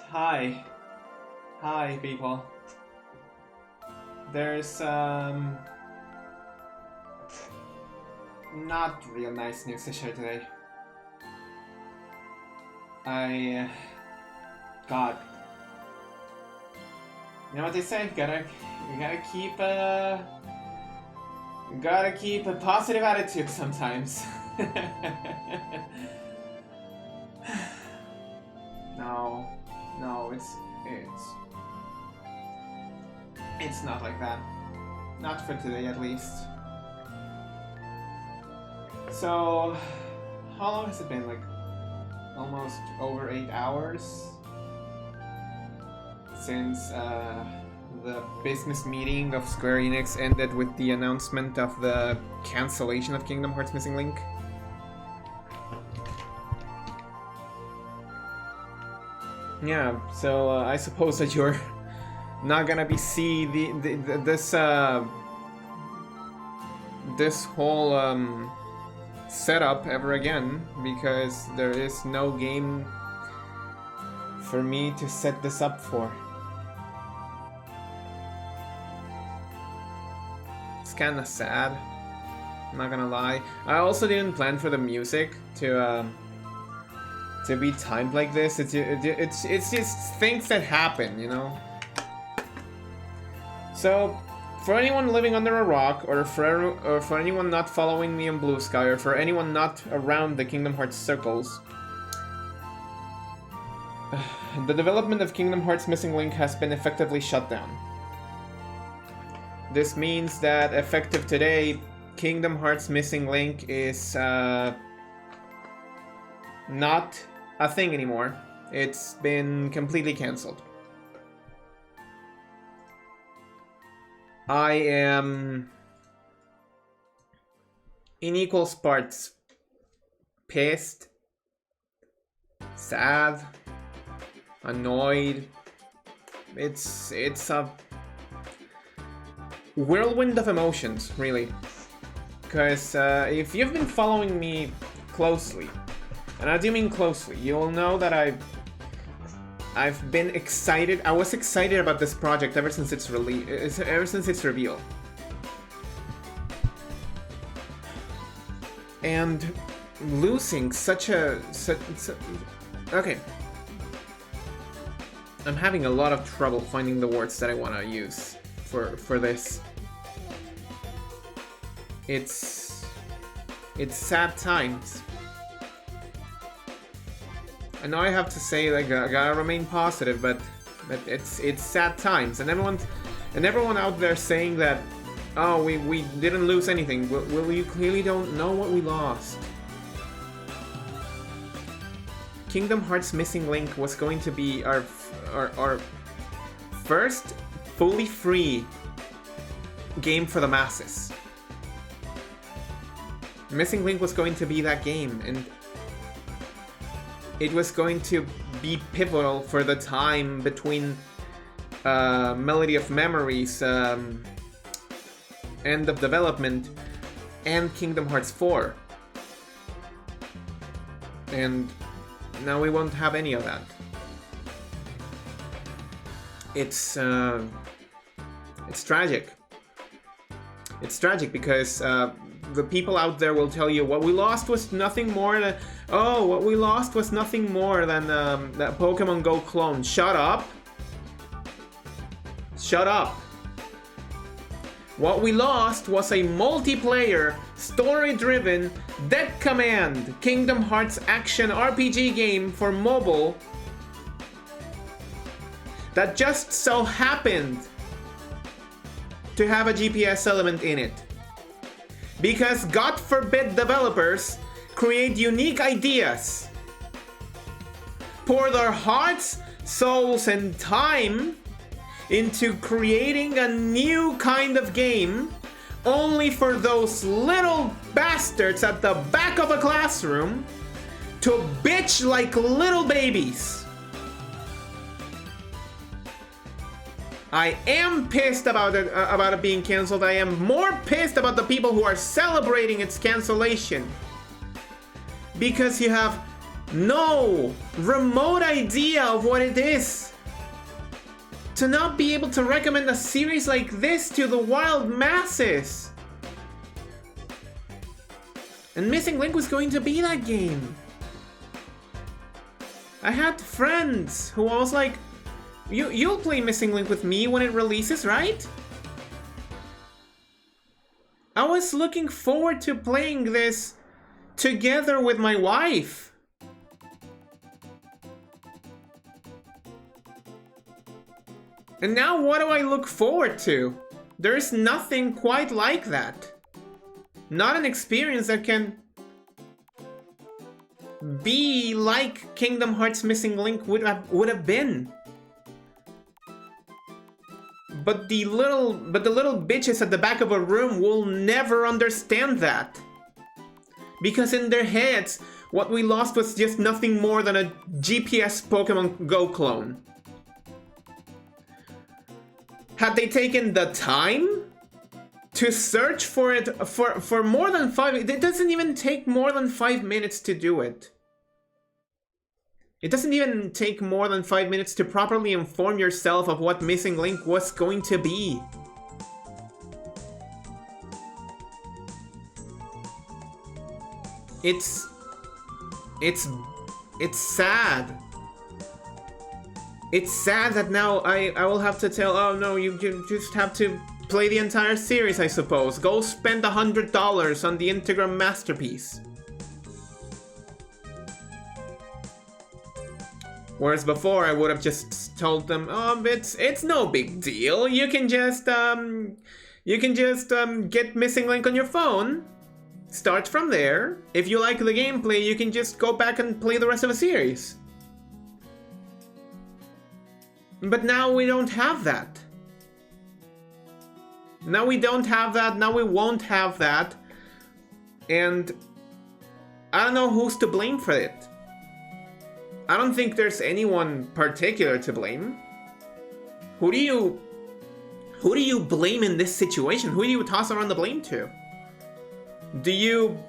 Hi. Hi, people. There's, not real nice news to share today. God. You know what they say? You gotta keep a positive attitude sometimes. No, it's not like that. Not for today, at least. So, how long has it been? Like, almost over 8 hours since the business meeting of Square Enix ended with the announcement of the cancellation of Kingdom Hearts Missing Link. Yeah, so I suppose that you're not gonna be this whole setup ever again, because there is no game for me to set this up for. It's kinda sad, I'm not gonna lie. I also didn't plan for the music to be timed like this. It's just things that happen, you know? So, for anyone living under a rock, or for anyone not following me on Blue Sky, or for anyone not around the Kingdom Hearts circles, the development of Kingdom Hearts Missing Link has been effectively shut down. This means that effective today, Kingdom Hearts Missing Link is not a thing anymore. It's been completely cancelled. I am in equal parts pissed, sad, annoyed. It's a whirlwind of emotions, really. Because if you've been following me closely, and I do mean closely, you'll know that I've been excited. I was excited about this project ever since its reveal. And losing such okay. I'm having a lot of trouble finding the words that I want to use for this. It's sad times. I know I have to say, like, I gotta remain positive, but it's sad times, and everyone out there saying that, oh, we didn't lose anything. Well, you clearly don't know what we lost. Kingdom Hearts Missing Link was going to be our first fully free game for the masses. Missing Link was going to be that game, and it was going to be pivotal for the time between Melody of Memories, end of development, and Kingdom Hearts 4. And now we won't have any of that. It's tragic. It's tragic because the people out there will tell you what we lost was nothing more than what we lost was nothing more than that Pokemon Go clone. Shut up. Shut up. What we lost was a multiplayer, story-driven, Dead Command Kingdom Hearts action RPG game for mobile that just so happened to have a GPS element in it. Because God forbid developers create unique ideas, pour their hearts, souls, and time into creating a new kind of game only for those little bastards at the back of a classroom to bitch like little babies. I am pissed about it being cancelled. I am more pissed about the people who are celebrating its cancellation. Because you have no remote idea of what it is to not be able to recommend a series like this to the wild masses. And Missing Link was going to be that game. I had friends who I was like, you'll play Missing Link with me when it releases, right? I was looking forward to playing this together with my wife. And now what do I look forward to? There's nothing quite like that. Not an experience that can be like Kingdom Hearts Missing Link would have been. But the little bitches at the back of a room will never understand that. Because in their heads, what we lost was just nothing more than a GPS Pokemon Go clone. Had they taken the time to search for it for more than 5 minutes, it doesn't even take more than 5 minutes to do it. It doesn't even take more than 5 minutes to properly inform yourself of what Missing Link was going to be. It's sad. It's sad that now I will have to tell, oh no, you just have to play the entire series, I suppose. Go spend $100 on the Integrum Masterpiece. Whereas before I would have just told them, oh, it's no big deal. You can just get Missing Link on your phone. Start from there. If you like the gameplay, you can just go back and play the rest of the series. But now we don't have that. Now we don't have that. Now we won't have that. And I don't know who's to blame for it. I don't think there's anyone particular to blame. Who do you blame in this situation? Who do you toss around the blame to? Do you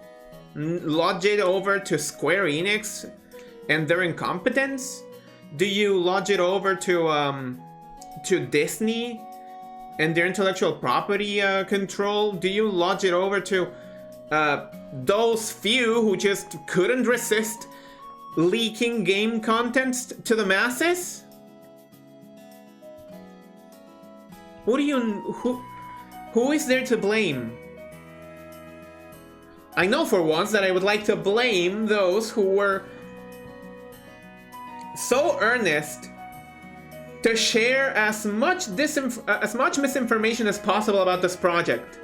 lodge it over to Square Enix and their incompetence? Do you lodge it over to Disney and their intellectual property control? Do you lodge it over to those few who just couldn't resist leaking game contents to the masses? Who is there to blame? I know for once that I would like to blame those who were so earnest to share as much misinformation as possible about this project.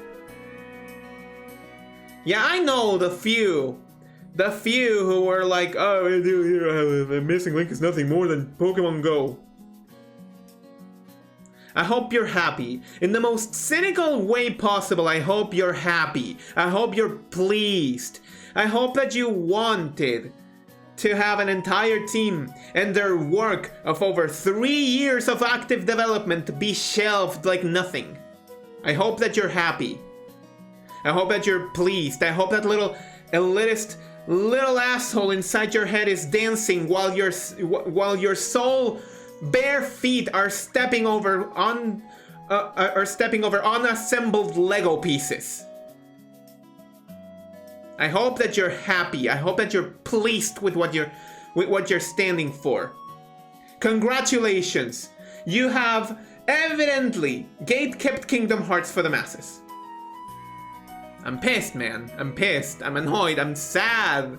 Yeah, I know the few who were like, oh, Missing Link is nothing more than Pokemon Go. I hope you're happy. In the most cynical way possible, I hope you're happy. I hope you're pleased. I hope that you wanted to have an entire team and their work of over 3 years of active development be shelved like nothing. I hope that you're happy. I hope that you're pleased. I hope that little elitist little asshole inside your head is dancing while your soul bare feet are stepping over unassembled Lego pieces. I hope that you're happy. I hope that you're pleased with what you're standing for. Congratulations. You have evidently gate-kept Kingdom Hearts for the masses. I'm pissed, man. I'm pissed. I'm annoyed. I'm sad.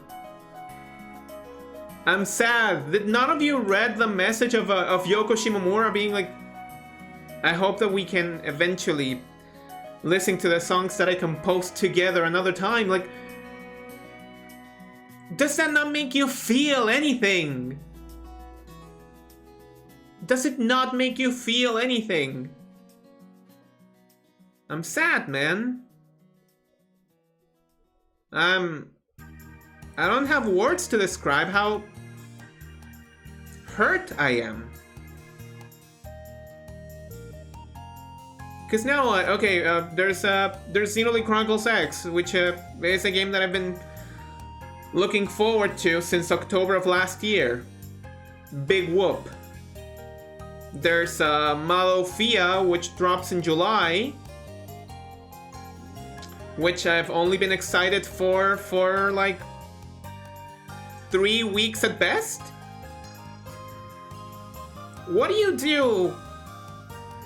I'm sad that none of you read the message of Yoko Shimomura being like, I hope that we can eventually listen to the songs that I composed together another time. Like, does that not make you feel anything? Does it not make you feel anything? I'm sad, man. I don't have words to describe how hurt I am. Because now, there's Xenoblade Chronicles X, which is a game that I've been looking forward to since October of last year. Big whoop. There's Malofia, which drops in July, which I've only been excited for like 3 weeks at best. What do you do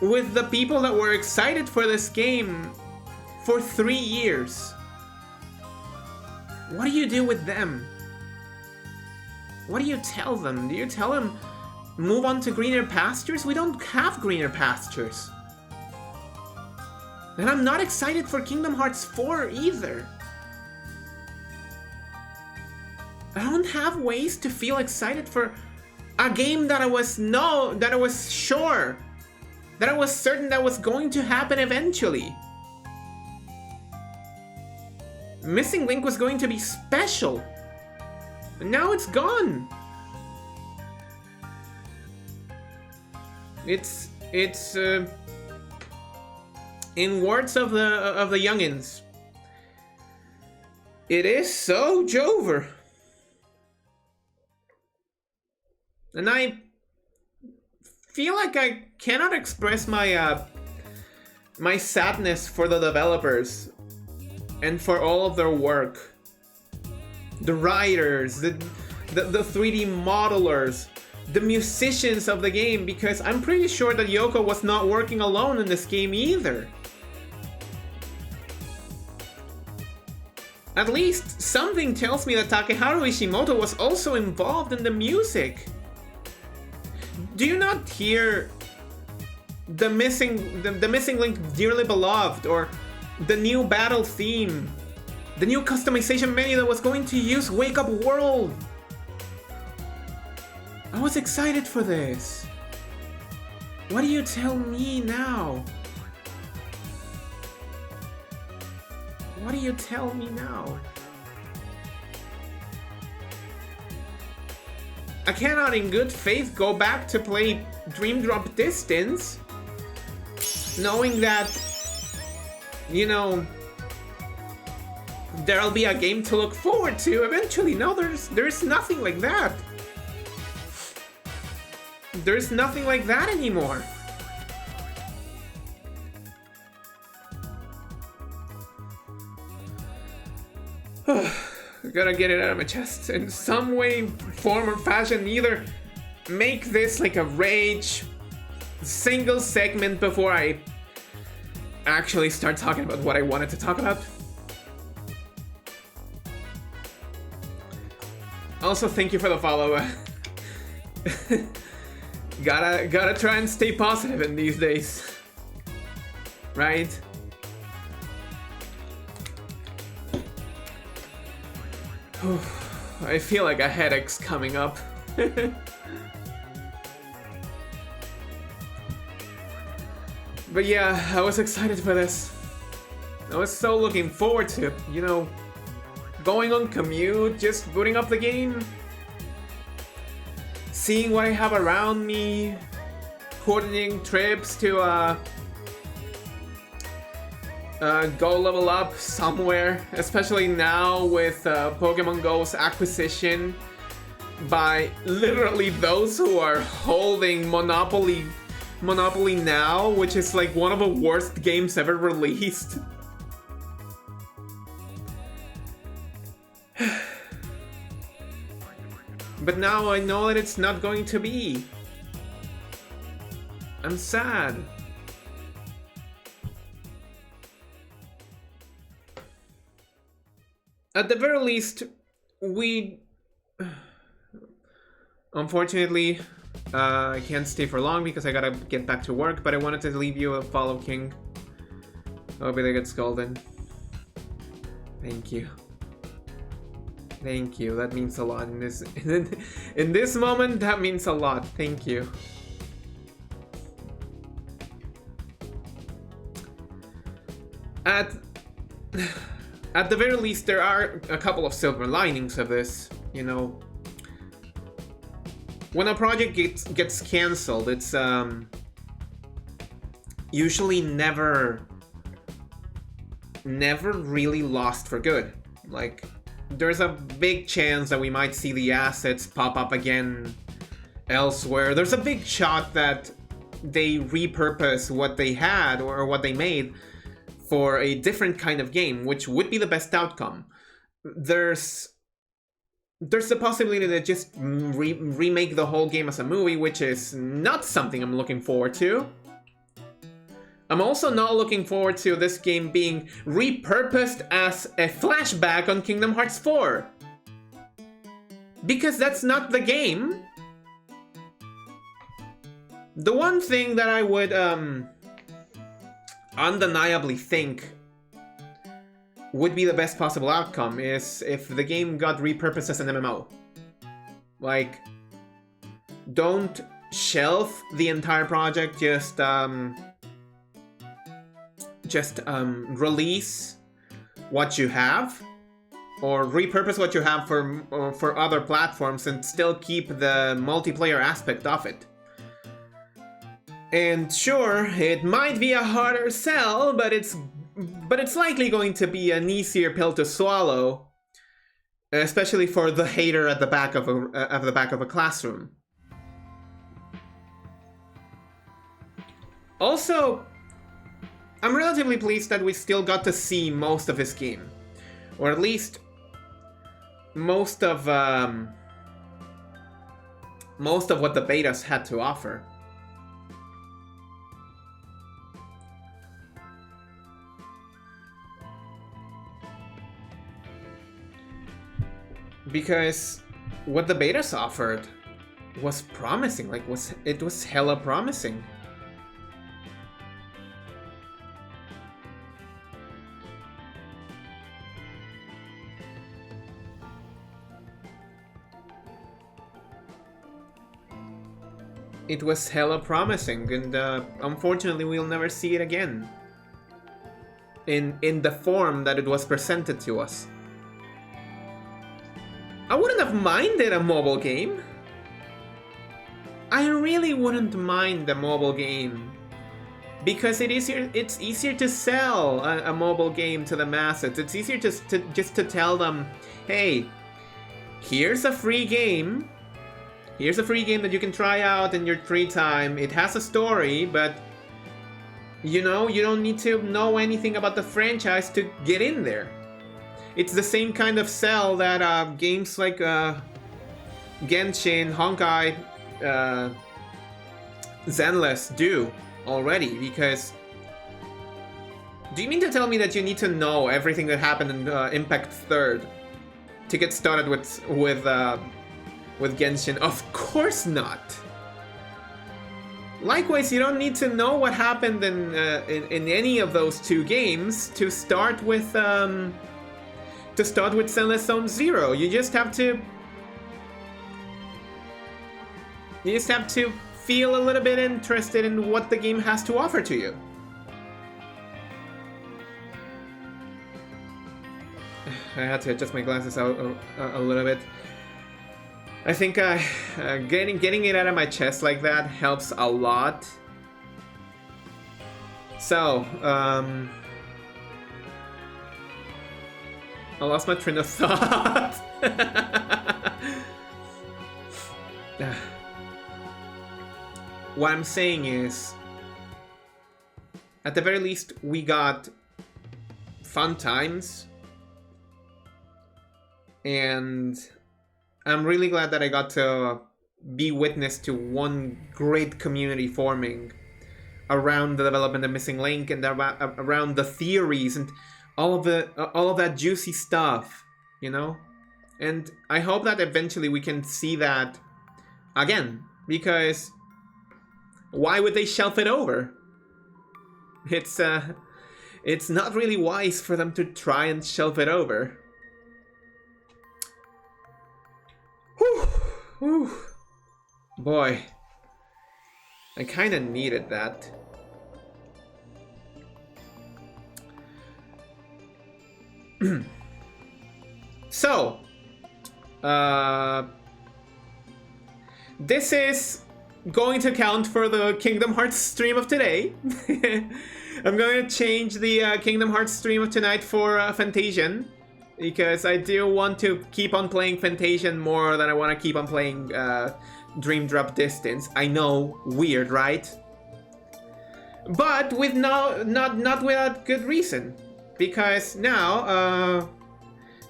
with the people that were excited for this game for 3 years? What do you do with them? What do you tell them? Do you tell them, move on to greener pastures? We don't have greener pastures. And I'm not excited for Kingdom Hearts 4 either. I don't have ways to feel excited for a game that I was sure, that I was certain that was going to happen eventually. Missing Link was going to be special, and now it's gone. It's in words of the youngins, it is so Jover. And I feel like I cannot express my my sadness for the developers and for all of their work. The writers, the 3D modelers, the musicians of the game, because I'm pretty sure that Yoko was not working alone in this game either. At least something tells me that Takeharu Ishimoto was also involved in the music. Do you not hear the missing Link Dearly Beloved, or the new battle theme, the new customization menu that was going to use Wake Up World? I was excited for this. What do you tell me now? What do you tell me now? I cannot in good faith go back to play Dream Drop Distance, knowing that, you know, there'll be a game to look forward to eventually. No, there's nothing like that. There's nothing like that anymore. I gotta get it out of my chest in some way, form, or fashion. Either make this like a rage single segment before I actually start talking about what I wanted to talk about. Also, thank you for the follow. Gotta try and stay positive in these days, right? I feel like a headache's coming up. But yeah, I was excited for this. I was so looking forward to, you know, going on commute, just booting up the game, seeing what I have around me, coordinating trips to go level up somewhere, especially now with Pokemon Go's acquisition by literally those who are holding Monopoly Now, which is like one of the worst games ever released. But now I know that it's not going to be. I'm sad. At the very least, we... Unfortunately, I can't stay for long because I gotta get back to work, but I wanted to leave you a follow, King. Hope they get scolded. Thank you. Thank you, that means a lot in this moment. That means a lot. Thank you. At the very least, there are a couple of silver linings of this, you know. When a project gets cancelled, it's usually never really lost for good. Like, there's a big chance that we might see the assets pop up again elsewhere. There's a big shot that they repurpose what they had or what they made for a different kind of game, which would be the best outcome. There's the possibility that just remake the whole game as a movie, which is not something I'm looking forward to. I'm also not looking forward to this game being repurposed as a flashback on Kingdom Hearts 4. Because that's not the game. The one thing that I would undeniably think would be the best possible outcome is if the game got repurposed as an MMO. Like, don't shelf the entire project, just release what you have, or repurpose what you have for other platforms and still keep the multiplayer aspect of it. And sure, it might be a harder sell, but it's likely going to be an easier pill to swallow, especially for the hater at the back of a classroom. Also, I'm relatively pleased that we still got to see most of his game, or at least most of what the betas had to offer. Because what the betas offered was promising, it was hella promising. It was hella promising, and unfortunately we'll never see it again. In the form that it was presented to us. I wouldn't have minded a mobile game. I really wouldn't mind a mobile game. Because it's easier to sell a mobile game to the masses. It's easier just to tell them, hey, here's a free game. Here's a free game that you can try out in your free time. It has a story, but you know, you don't need to know anything about the franchise to get in there. It's the same kind of sell that games like Genshin, Honkai, Zenless do already, because do you mean to tell me that you need to know everything that happened in Impact 3rd to get started with Genshin? Of course not. Likewise, you don't need to know what happened in any of those two games to start with Zenless Zone Zero. You just have to feel a little bit interested in what the game has to offer to you. I had to adjust my glasses out a little bit. I think getting it out of my chest like that helps a lot. So, I lost my train of thought. What I'm saying is, at the very least, we got fun times. And I'm really glad that I got to be witness to one great community forming around the development of Missing Link and around the theories and all of that juicy stuff, you know? And I hope that eventually we can see that again, because why would they shelf it over? It's not really wise for them to try and shelf it over. Whew, whew. Boy, I kind of needed that. So, this is going to count for the Kingdom Hearts stream of today. I'm going to change the Kingdom Hearts stream of tonight for Fantasian. because I do want to keep on playing Fantasian more than I want to keep on playing Dream Drop Distance. I know, weird, right? But with not without good reason, because now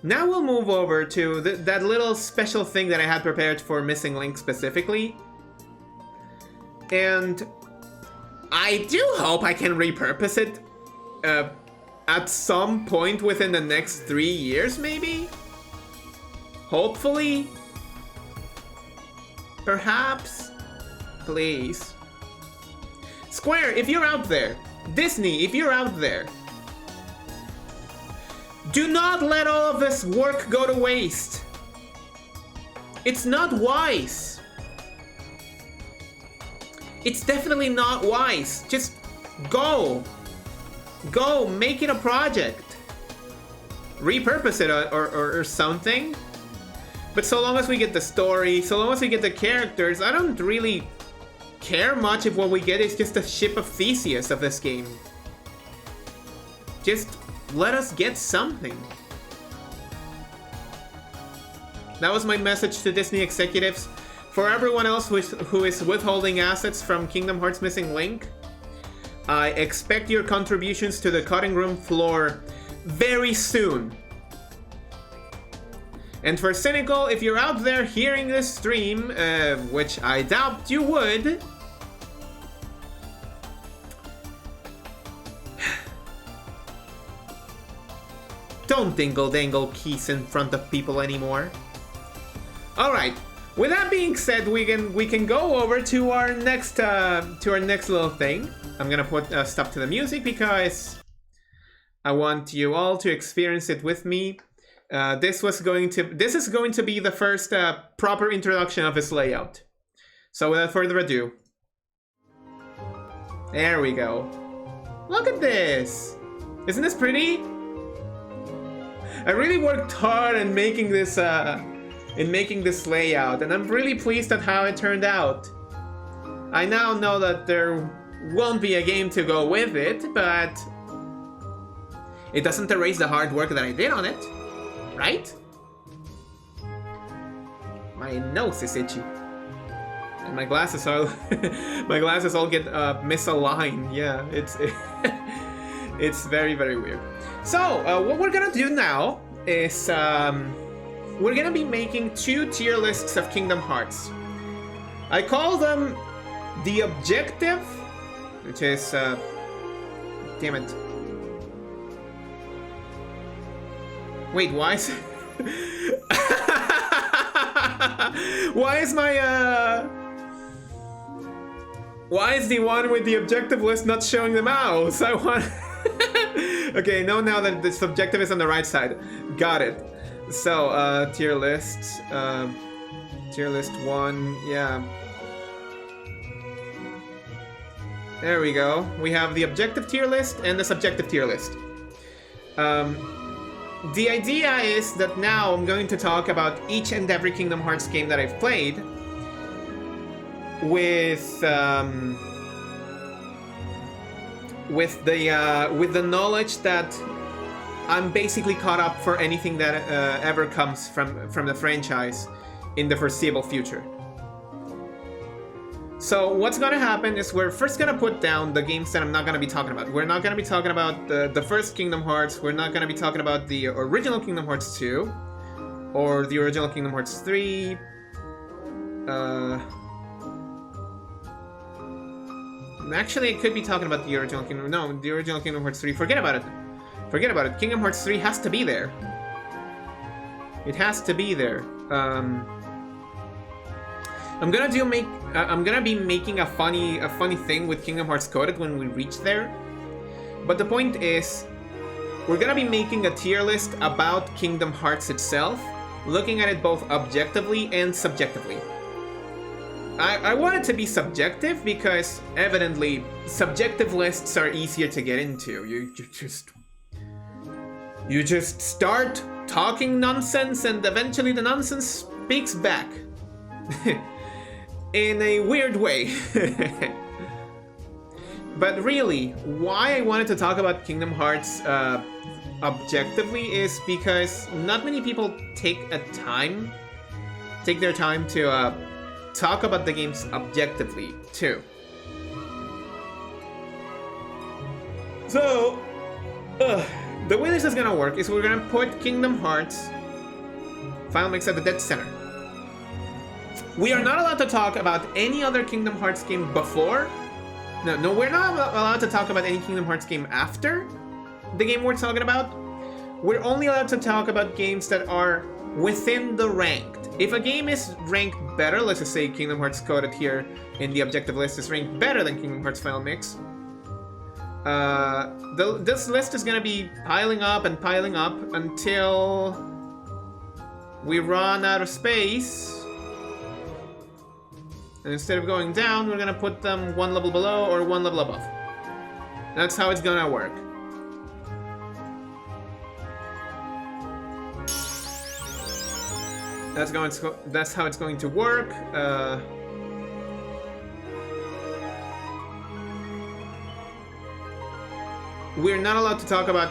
we'll move over to that little special thing that I had prepared for Missing Link specifically, and I do hope I can repurpose it at some point within the next 3 years, maybe? Hopefully? Perhaps? Please. Square, if you're out there, Disney, if you're out there, do not let all of this work go to waste. It's not wise. It's definitely not wise. Just go. Go, make it a project. Repurpose it or something. But so long as we get the story, so long as we get the characters, I don't really care much if what we get is just a ship of Theseus of this game. Just let us get something. That was my message to Disney executives. For everyone else who is withholding assets from Kingdom Hearts Missing Link, I expect your contributions to the cutting room floor very soon. And for Cynical, if you're out there hearing this stream, which I doubt you would, don't dingle-dangle keys in front of people anymore. Alright, with that being said, we can go over to our next little thing. I'm gonna put a stop to the music because I want you all to experience it with me. This is going to be the first proper introduction of this layout. So without further ado, there we go. Look at this! Isn't this pretty? I really worked hard in making this layout, and I'm really pleased at how it turned out. I now know that there won't be a game to go with it, but it doesn't erase the hard work that I did on it, right? My nose is itchy, and my glasses all get misaligned. Yeah, it's very, very weird. So what we're gonna do now is we're gonna be making 2 tier lists of Kingdom Hearts. I call them the objective, which is damn it. Wait, why is why is the one with the objective list not showing the mouse? I want okay, now that the subjective is on the right side. Got it. So, tier list 1, yeah. There we go. We have the objective tier list and the subjective tier list. The idea is that now I'm going to talk about each and every Kingdom Hearts game that I've played with the knowledge that I'm basically caught up for anything that ever comes from the franchise in the foreseeable future. So what's gonna happen is we're first gonna put down the games that I'm not gonna be talking about. We're not gonna be talking about the first Kingdom Hearts. We're not gonna be talking about the original Kingdom Hearts 2 or the original Kingdom Hearts 3. Actually, I could be talking about the original Kingdom. No, the original Kingdom Hearts 3. Forget about it. Forget about it. Kingdom Hearts 3 has to be there. It has to be there. I'm gonna be making a funny thing with Kingdom Hearts Coded when we reach there. But the point is, we're gonna be making a tier list about Kingdom Hearts itself, looking at it both objectively and subjectively. I want it to be subjective because evidently subjective lists are easier to get into. You just start talking nonsense and eventually the nonsense speaks back. In a weird way. But really, why I wanted to talk about Kingdom Hearts objectively is because not many people take their time to talk about the games objectively too. So, the way this is gonna work is we're gonna put Kingdom Hearts Final Mix at the dead center. We are not allowed to talk about any other Kingdom Hearts game before. No, we're not allowed to talk about any Kingdom Hearts game after the game we're talking about. We're only allowed to talk about games that are within the ranked. If a game is ranked better, let's just say Kingdom Hearts coded here in the objective list is ranked better than Kingdom Hearts Final Mix, this list is gonna be piling up and piling up until we run out of space. And instead of going down, we're gonna put them one level below or one level above. That's how it's gonna work. That's how it's going to work. We're not allowed to talk about.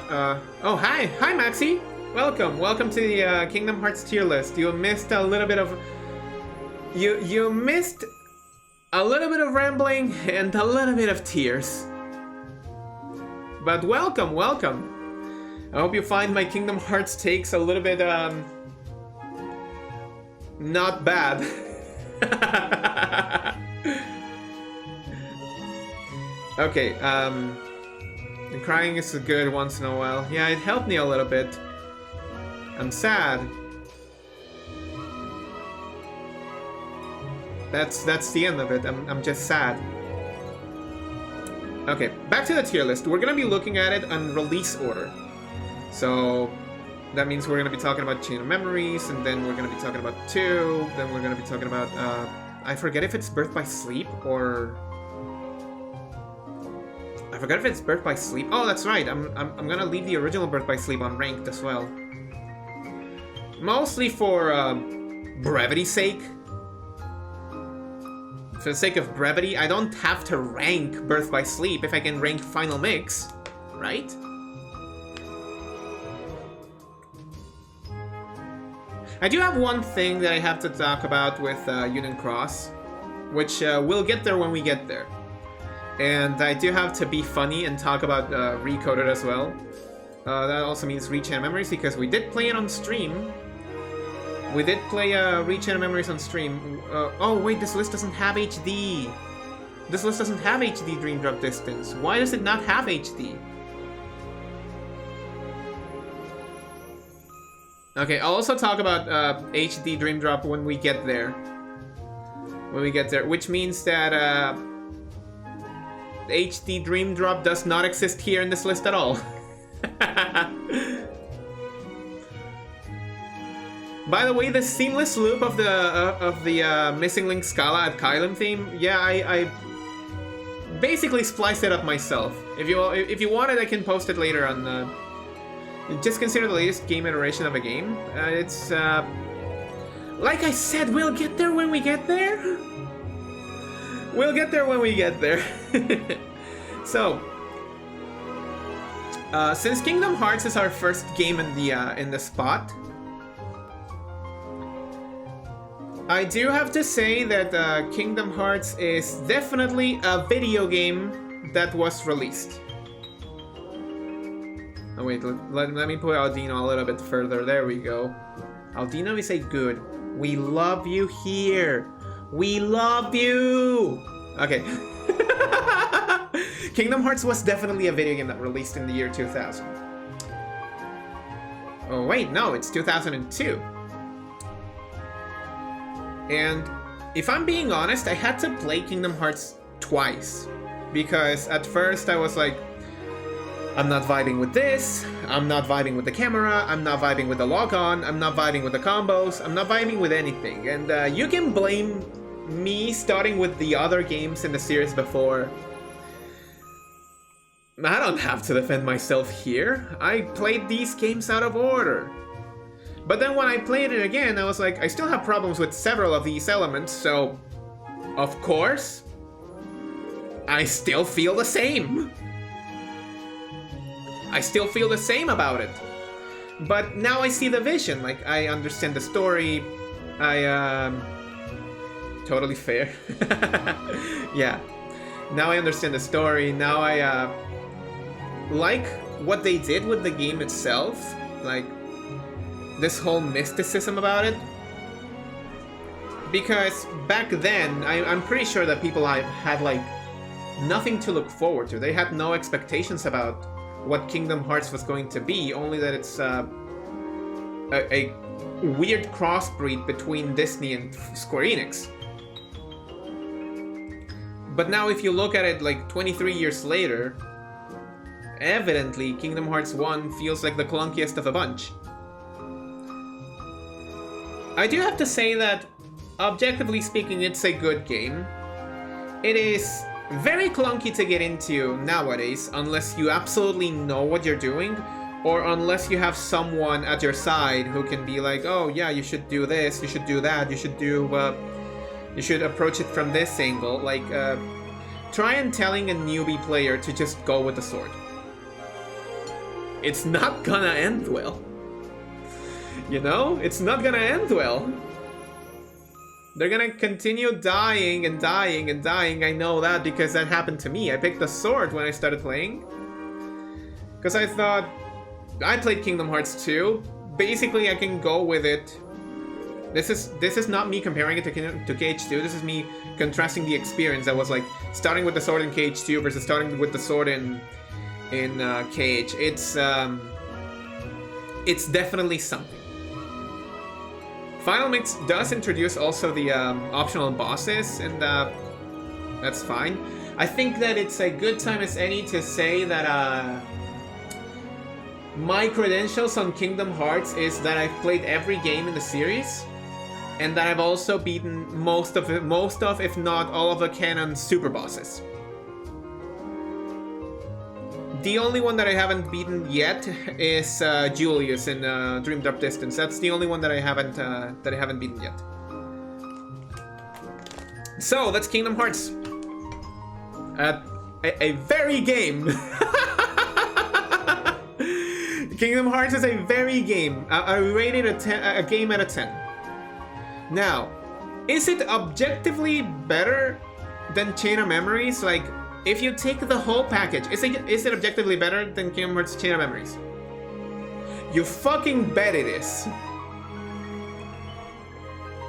Oh, hi, Maxi. Welcome to the Kingdom Hearts tier list. You missed a little bit of. You missed a little bit of rambling and a little bit of tears. But welcome. I hope you find my Kingdom Hearts takes a little bit not bad. Okay, and crying is good once in a while. Yeah, it helped me a little bit. I'm sad. That's the end of it. I'm just sad. Okay, back to the tier list. We're gonna be looking at it on release order. So that means we're gonna be talking about Chain of Memories, and then we're gonna be talking about 2, then we're gonna be talking about I forget if it's Birth by Sleep or I forgot if it's Birth by Sleep. Oh, that's right. I'm gonna leave the original Birth by Sleep on ranked as well. Mostly for brevity's sake. For the sake of brevity, I don't have to rank Birth by Sleep if I can rank Final Mix, right? I do have one thing that I have to talk about with Union Cross, which we'll get there when we get there. And I do have to be funny and talk about Recoded as well. That also means Re-Chain Memories, because we did play it on stream. We did play Re-Chain Memories on stream. Oh wait, this list doesn't have HD. This list doesn't have HD Dream Drop Distance. Why does it not have HD? Okay, I'll also talk about HD Dream Drop when we get there. Which means that HD Dream Drop does not exist here in this list at all. By the way, the seamless loop of the Missing Link Scala at Kylan theme, yeah, I basically spliced it up myself. If you want it, I can post it later on. Just consider the latest game iteration of a game. It's like I said, we'll get there when we get there. We'll get there when we get there. So, since Kingdom Hearts is our first game in the spot, I do have to say that Kingdom Hearts is definitely a video game that was released. Oh wait, let me put Aldino a little bit further. There we go. Aldino is a good. We love you here. We love you! Okay. Kingdom Hearts was definitely a video game that released in the year 2000. Oh wait, no, it's 2002. And if I'm being honest, I had to play Kingdom Hearts twice. Because at first I was like, I'm not vibing with this, I'm not vibing with the camera, I'm not vibing with the lock-on, I'm not vibing with the combos, I'm not vibing with anything. And you can blame me starting with the other games in the series before. I don't have to defend myself here. I played these games out of order. But then when I played it again, I was like, I still have problems with several of these elements, so of course, I still feel the same. I still feel the same about it. But now I see the vision. Like, I understand the story. Totally fair. Yeah. Now I understand the story. Now I like what they did with the game itself. Like, this whole mysticism about it. Because back then, I'm pretty sure that people had like nothing to look forward to. They had no expectations about what Kingdom Hearts was going to be, only that it's a weird crossbreed between Disney and Square Enix. But now if you look at it like 23 years later, evidently Kingdom Hearts 1 feels like the clunkiest of a bunch. I do have to say that, objectively speaking, it's a good game. It is very clunky to get into nowadays, unless you absolutely know what you're doing, or unless you have someone at your side who can be like, oh yeah, you should do this, you should do that, you should approach it from this angle. Like, try and telling a newbie player to just go with the sword. It's not gonna end well. You know? It's not gonna end well. They're gonna continue dying and dying and dying. I know that because that happened to me. I picked the sword when I started playing. Because I thought... I played Kingdom Hearts 2. Basically, I can go with it. This is not me comparing it to KH2. This is me contrasting the experience that was like starting with the sword in KH2 versus starting with the sword in KH. It's definitely something. Final Mix does introduce also the optional bosses, and that's fine. I think that it's a good time as any to say that my credentials on Kingdom Hearts is that I've played every game in the series, and that I've also beaten most of, if not all of the canon super bosses. The only one that I haven't beaten yet is Julius in Dream Drop Distance. That's the only one that I haven't beaten yet. So that's Kingdom Hearts. A very game. Kingdom Hearts is a very game. I rated a game out of 10. Now, is it objectively better than Chain of Memories? Like, if you take the whole package, is it objectively better than Kingdom Hearts Chain of Memories? You fucking bet it is.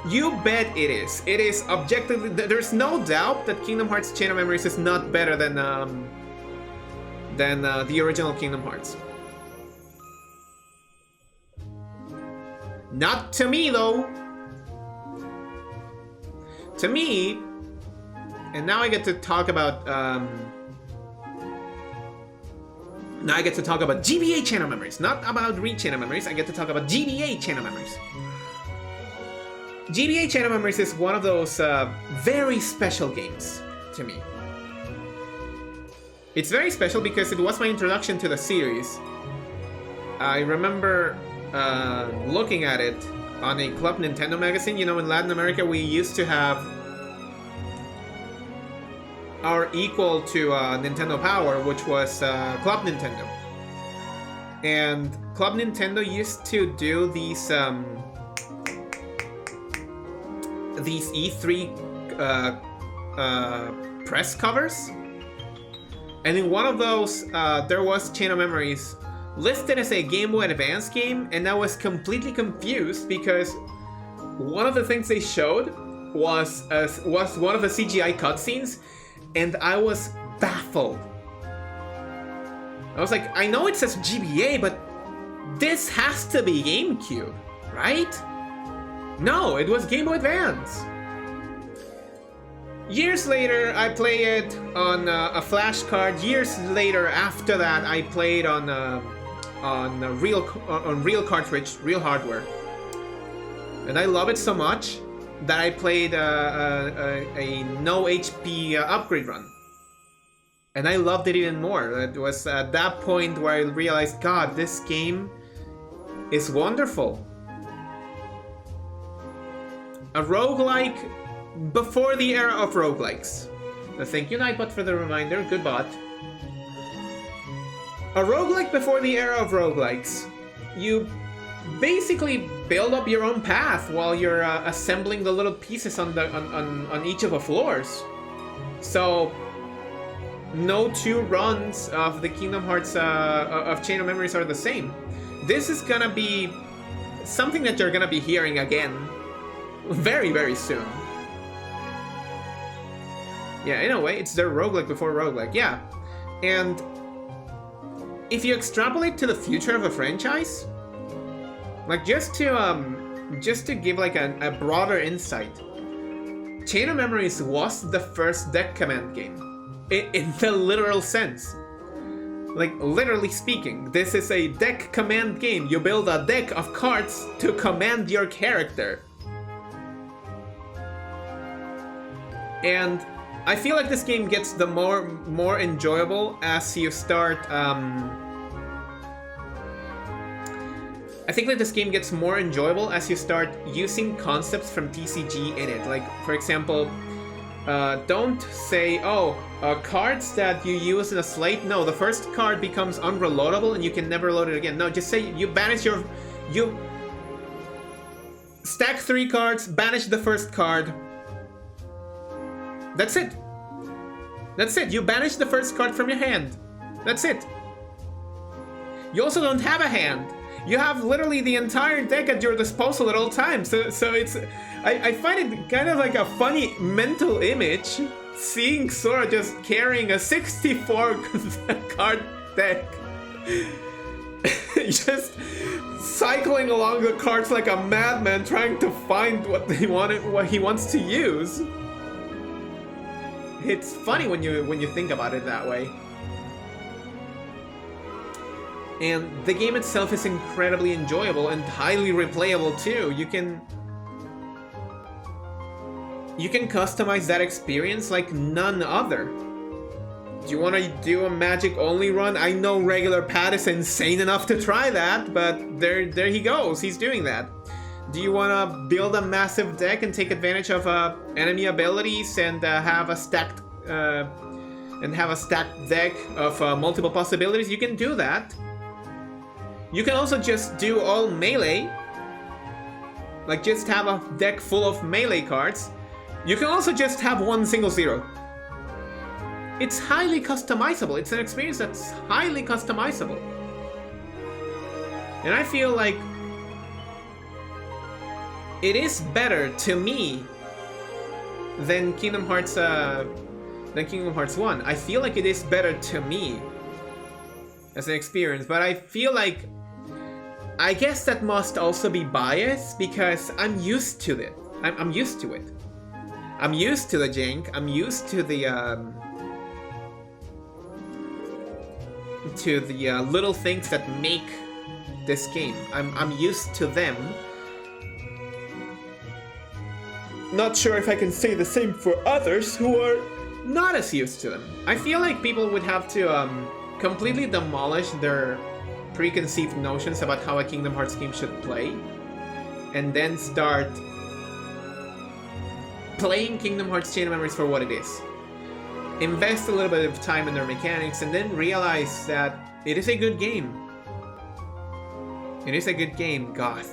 You bet it is. It is objectively... There's no doubt that Kingdom Hearts Chain of Memories is not better than the original Kingdom Hearts. Not to me, though. To me... And now I get to talk about, now I get to talk about GBA Chain of Memories, not about Re-Chain of Memories. I get to talk about GBA Chain of Memories. GBA Chain of Memories is one of those very special games to me. It's very special because it was my introduction to the series. I remember looking at it on a Club Nintendo magazine. You know, in Latin America we used to have our equal to Nintendo Power, which was Club Nintendo. And Club Nintendo used to do these E3 press covers. And in one of those, there was Chain of Memories listed as a Game Boy Advance game, and I was completely confused because one of the things they showed was one of the CGI cutscenes, and I was baffled. I was like, I know it says GBA, but this has to be GameCube, right? No, it was Game Boy Advance. Years later, I played it on a flash card. Years later, after that, I played on real cartridge, real hardware, and I love it so much that I played a no HP upgrade run. And I loved it even more. It was at that point where I realized, God, this game is wonderful. A roguelike before the era of roguelikes. Thank you, Nightbot, for the reminder. Good bot. A roguelike before the era of roguelikes. You basically build up your own path while you're assembling the little pieces on each of the floors. So no two runs of the Kingdom Hearts of Chain of Memories are the same. This is gonna be something that you're gonna be hearing again very, very soon. Yeah, in a way, it's their roguelike before roguelike, yeah. And if you extrapolate to the future of a franchise, like just to give like a broader insight, Chain of Memories was the first deck command game. In the literal sense. Like, literally speaking, this is a deck command game. You build a deck of cards to command your character. And I feel like this game gets the more enjoyable as you start, I think that this game gets more enjoyable as you start using concepts from TCG in it. Like, for example, don't say, oh, cards that you use in a slate. No, the first card becomes unreloadable and you can never load it again. No, just say you banish you stack 3 cards, banish the first card. That's it. That's it. You banish the first card from your hand. That's it. You also don't have a hand. You have literally the entire deck at your disposal at all times. So it's... I find it kind of like a funny mental image, seeing Sora just carrying a 64 card deck. Just cycling along the cards like a madman, trying to find what he wants to use. It's funny when you think about it that way. And the game itself is incredibly enjoyable and highly replayable too. You can customize that experience like none other. Do you want to do a magic only run? I know regular Pat is insane enough to try that, but there he goes. He's doing that. Do you want to build a massive deck and take advantage of enemy abilities and have a stacked deck of multiple possibilities? You can do that. You can also just do all melee, like just have a deck full of melee cards. You can also just have one single zero. It's highly customizable. It's an experience that's highly customizable. And I feel like it is better to me than Kingdom Hearts 1. I feel like it is better to me as an experience, but I feel like I guess that must also be biased because I'm used to it. I'm used to it. I'm used to the jank. I'm used to the little things that make this game. I'm used to them. Not sure if I can say the same for others who are not as used to them. I feel like people would have to completely demolish their preconceived notions about how a Kingdom Hearts game should play, and then start playing Kingdom Hearts Chain of Memories for what it is. Invest a little bit of time in their mechanics, and then realize that it is a good game. It is a good game. God,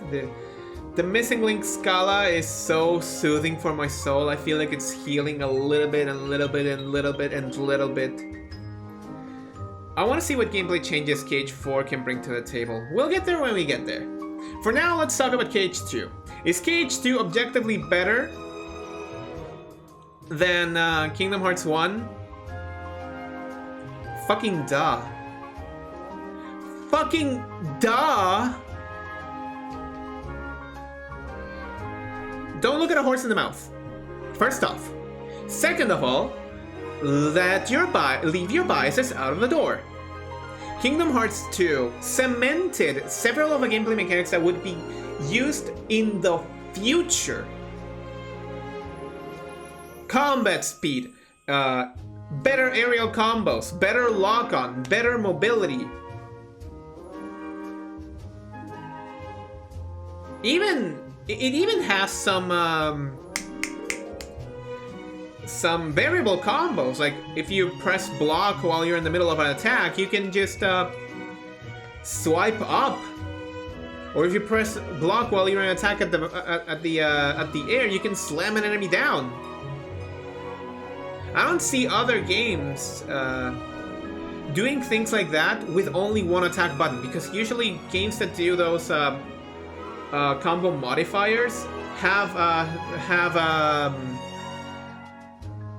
the Missing Link Scala is so soothing for my soul. I feel like it's healing a little bit and little bit and little bit and little bit. I want to see what gameplay changes KH4 can bring to the table. We'll get there when we get there. For now, let's talk about KH2. Is KH2 objectively better than Kingdom Hearts 1? Fucking duh. Fucking duh! Don't look at a horse in the mouth. First off. Second of all, leave your biases out of the door. Kingdom Hearts 2 cemented several of the gameplay mechanics that would be used in the future. Combat speed, better aerial combos, better lock-on, better mobility. It even has some variable combos, like if you press block while you're in the middle of an attack, you can just swipe up. Or if you press block while you're in attack at the air, you can slam an enemy down. I don't see other games doing things like that with only one attack button, because usually games that do those combo modifiers have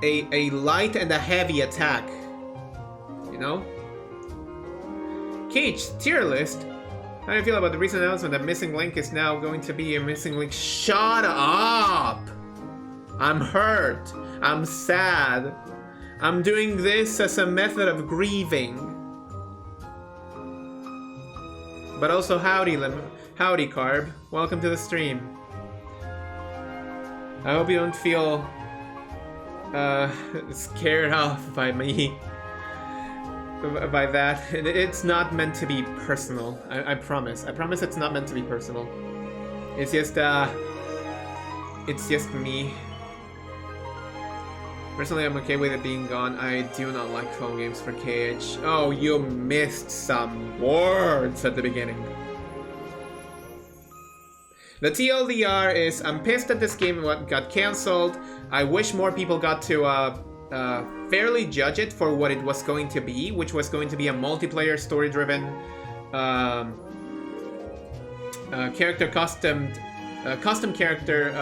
a light and a heavy attack. You know? Cage tier list. How do you feel about the recent announcement that Missing Link is now going to be a Missing Link? Shut up! I'm hurt. I'm sad. I'm doing this as a method of grieving. But also howdy, howdy Carb. Welcome to the stream. I hope you don't feel scared off by me. By that. It's not meant to be personal. I promise. I promise it's not meant to be personal. It's just me. Personally, I'm okay with it being gone. I do not like phone games for KH. Oh, you missed some words at the beginning. The TLDR is, I'm pissed that this game got cancelled. I wish more people got to fairly judge it for what it was going to be, which was going to be a multiplayer, story-driven, character custom character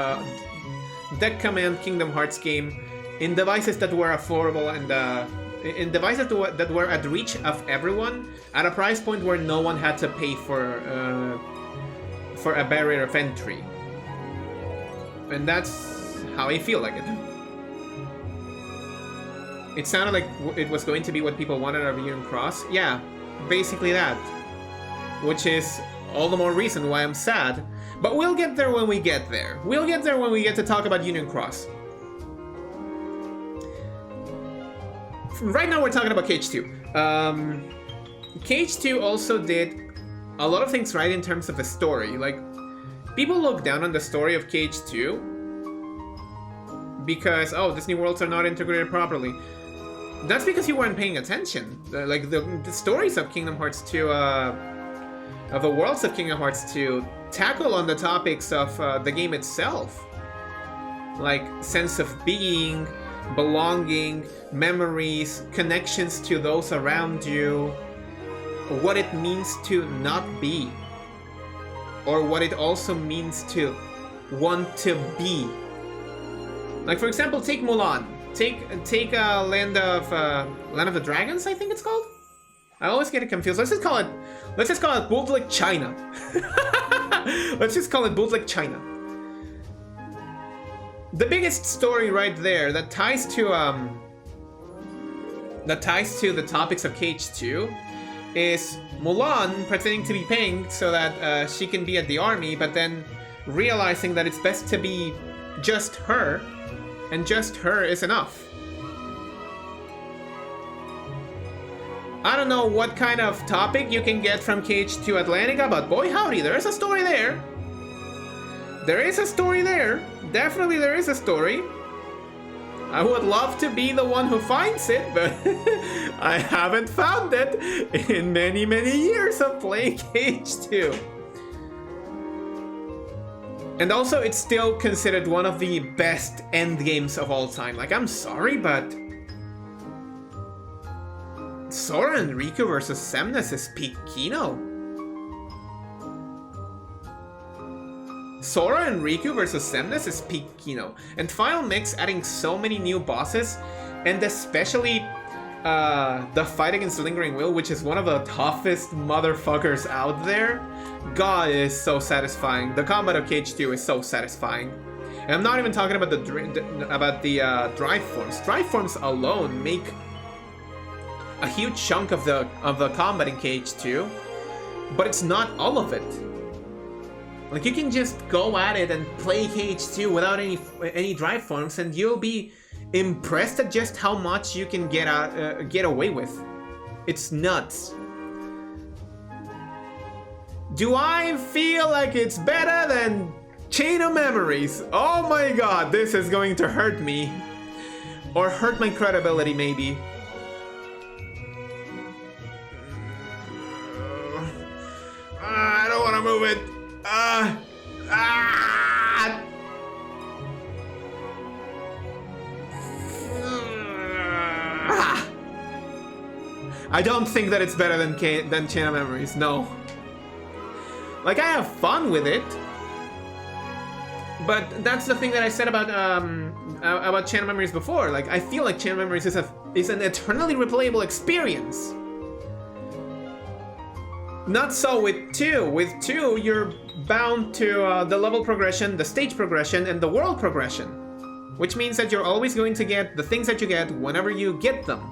deck command Kingdom Hearts game in devices that were affordable and in devices that were at reach of everyone at a price point where no one had to pay for a barrier of entry. And that's how I feel like it. It sounded like it was going to be what people wanted out of Union Cross. Yeah, basically that. Which is all the more reason why I'm sad. But we'll get there when we get there. We'll get there when we get to talk about Union Cross. Right now we're talking about KH2. KH2 also did a lot of things right in terms of the story. Like, people look down on the story of KH2 because, oh, Disney Worlds are not integrated properly. That's because you weren't paying attention. Like, the stories of Kingdom Hearts 2, of the worlds of Kingdom Hearts 2, tackle on the topics of the game itself. Like, sense of being, belonging, memories, connections to those around you, what it means to not be, or what it also means to want to be. Like, for example, take Mulan. Take Land of the Dragons, I think it's called. I always get it confused. Let's just call it Bootleg China. Let's just call it Bootleg China. The biggest story right there that ties to the topics of KH2 is Mulan pretending to be Pink so that she can be at the army, but then realizing that it's best to be just her, and just her is enough. I don't know what kind of topic you can get from KH2 Atlantica, but boy howdy, there is a story there. There is a story there. Definitely there is a story. I would love to be the one who finds it, but I haven't found it in many, many years of playing KH2. And also, it's still considered one of the best endgames of all time. Like, I'm sorry, but Sora and Riku versus Xemnas is peak Kino. Sora and Riku versus Xemnas is peak Kino. And Final Mix adding so many new bosses, and especially the fight against Lingering Will, which is one of the toughest motherfuckers out there. God, it is so satisfying. The combat of KH2 is so satisfying. And I'm not even talking about the drive forms. Drive forms alone make a huge chunk of the combat in KH2, but it's not all of it. Like, you can just go at it and play KH2 without any drive forms, and you'll be impressed at just how much you can get away with. It's nuts. Do I feel like it's better than Chain of Memories? Oh my god, this is going to hurt me. Or hurt my credibility, maybe. move it. Ah. I don't think that it's better than Chain of Memories, no. Like, I have fun with it. But that's the thing that I said about Chain of Memories before. Like, I feel like Chain of Memories is an eternally replayable experience. Not so with 2. With 2, you're bound to the level progression, the stage progression, and the world progression. Which means that you're always going to get the things that you get whenever you get them.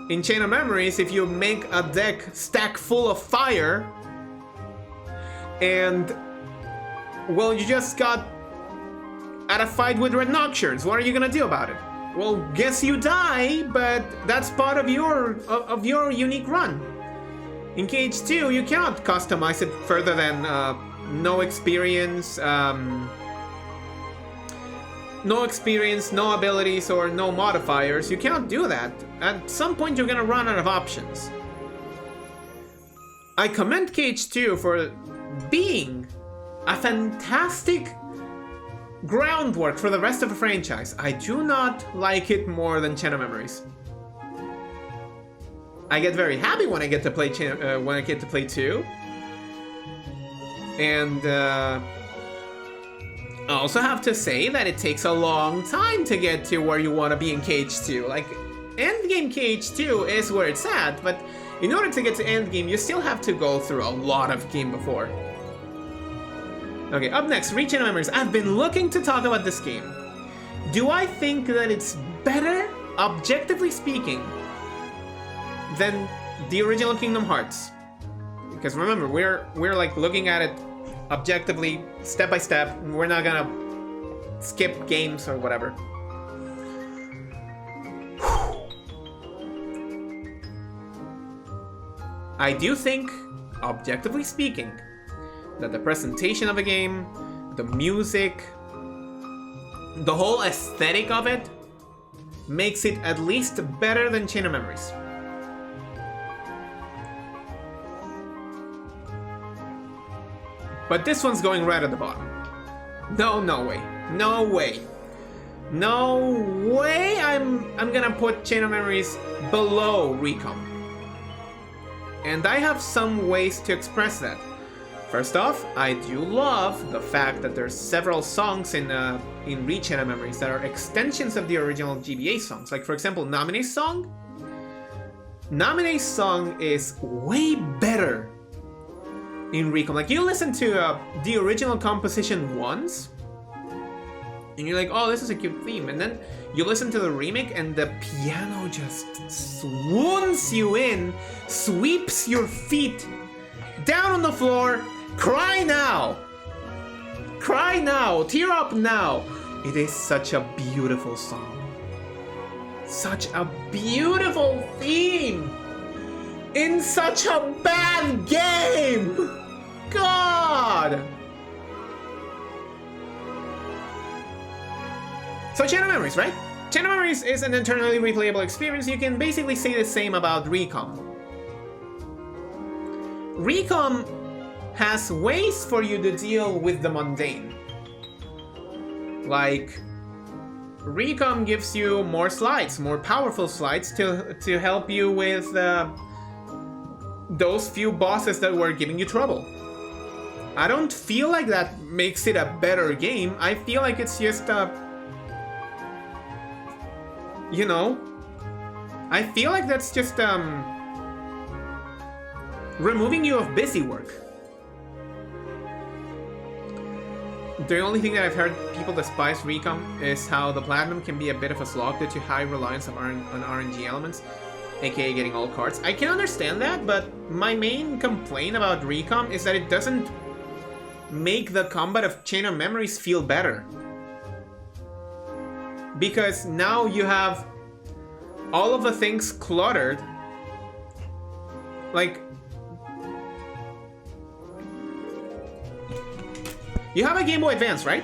In Chain of Memories, if you make a deck stack full of fire, and, well, you just got at a fight with Red Nocturnes, what are you gonna do about it? Well, guess you die, but that's part of your unique run. In KH2, you cannot customize it further than no experience, no abilities, or no modifiers. You cannot do that. At some point, you're gonna run out of options. I commend KH2 for being a fantastic groundwork for the rest of the franchise. I do not like it more than Chain of Memories. I get very happy when I get to play 2, and I also have to say that it takes a long time to get to where you want to be in KH2. Like, endgame KH2 is where it's at, but in order to get to endgame, you still have to go through a lot of game before. Okay, up next, Chain of Memories. I've been looking to talk about this game. Do I think that it's better, objectively speaking, than the original Kingdom Hearts? Because remember, we're like looking at it objectively, step by step. We're not gonna skip games or whatever. I do think, objectively speaking, that the presentation of a game, the music, the whole aesthetic of it makes it at least better than Chain of Memories. But this one's going right at the bottom. No way. No way. No way I'm gonna put Chain of Memories below Recom. And I have some ways to express that. First off, I do love the fact that there's several songs in Chain of Memories that are extensions of the original GBA songs. Like, for example, Naminé's song. Naminé's song is way better in Recom. Like, you listen to the original composition once, and you're like, oh, this is a cute theme. And then you listen to the remake, and the piano just swoons you in, sweeps your feet down on the floor. Cry now! Cry now! Tear up now! It is such a beautiful song. Such a beautiful theme! In such a bad game! God! So Chain of Memories, right? Chain of Memories is an eternally replayable experience. You can basically say the same about Recom. Recom has ways for you to deal with the mundane. Like, Recom gives you more slides, more powerful slides to help you with those few bosses that were giving you trouble. I don't feel like that makes it a better game. I feel like it's just you know, I feel like that's just removing you of busy work. The only thing that I've heard people despise Recom is how the Platinum can be a bit of a slog due to high reliance on RNG elements, aka getting all cards. I can understand that, but my main complaint about Recom is that it doesn't make the combat of Chain of Memories feel better. Because now you have all of the things cluttered. Like, you have a Game Boy Advance, right?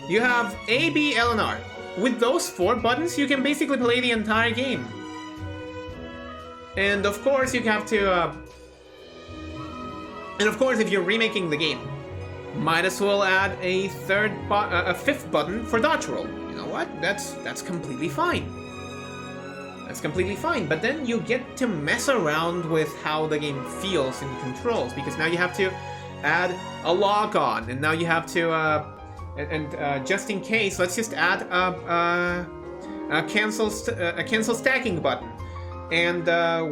You have A, B, L, and R. With those 4 buttons, you can basically play the entire game. And of course, you have to And of course, if you're remaking the game, might as well add a fifth button for dodge roll. You know what? That's completely fine. That's completely fine. But then you get to mess around with how the game feels and controls, because now you have to add a lock on, and now you have to just in case, let's just add a cancel stacking button. And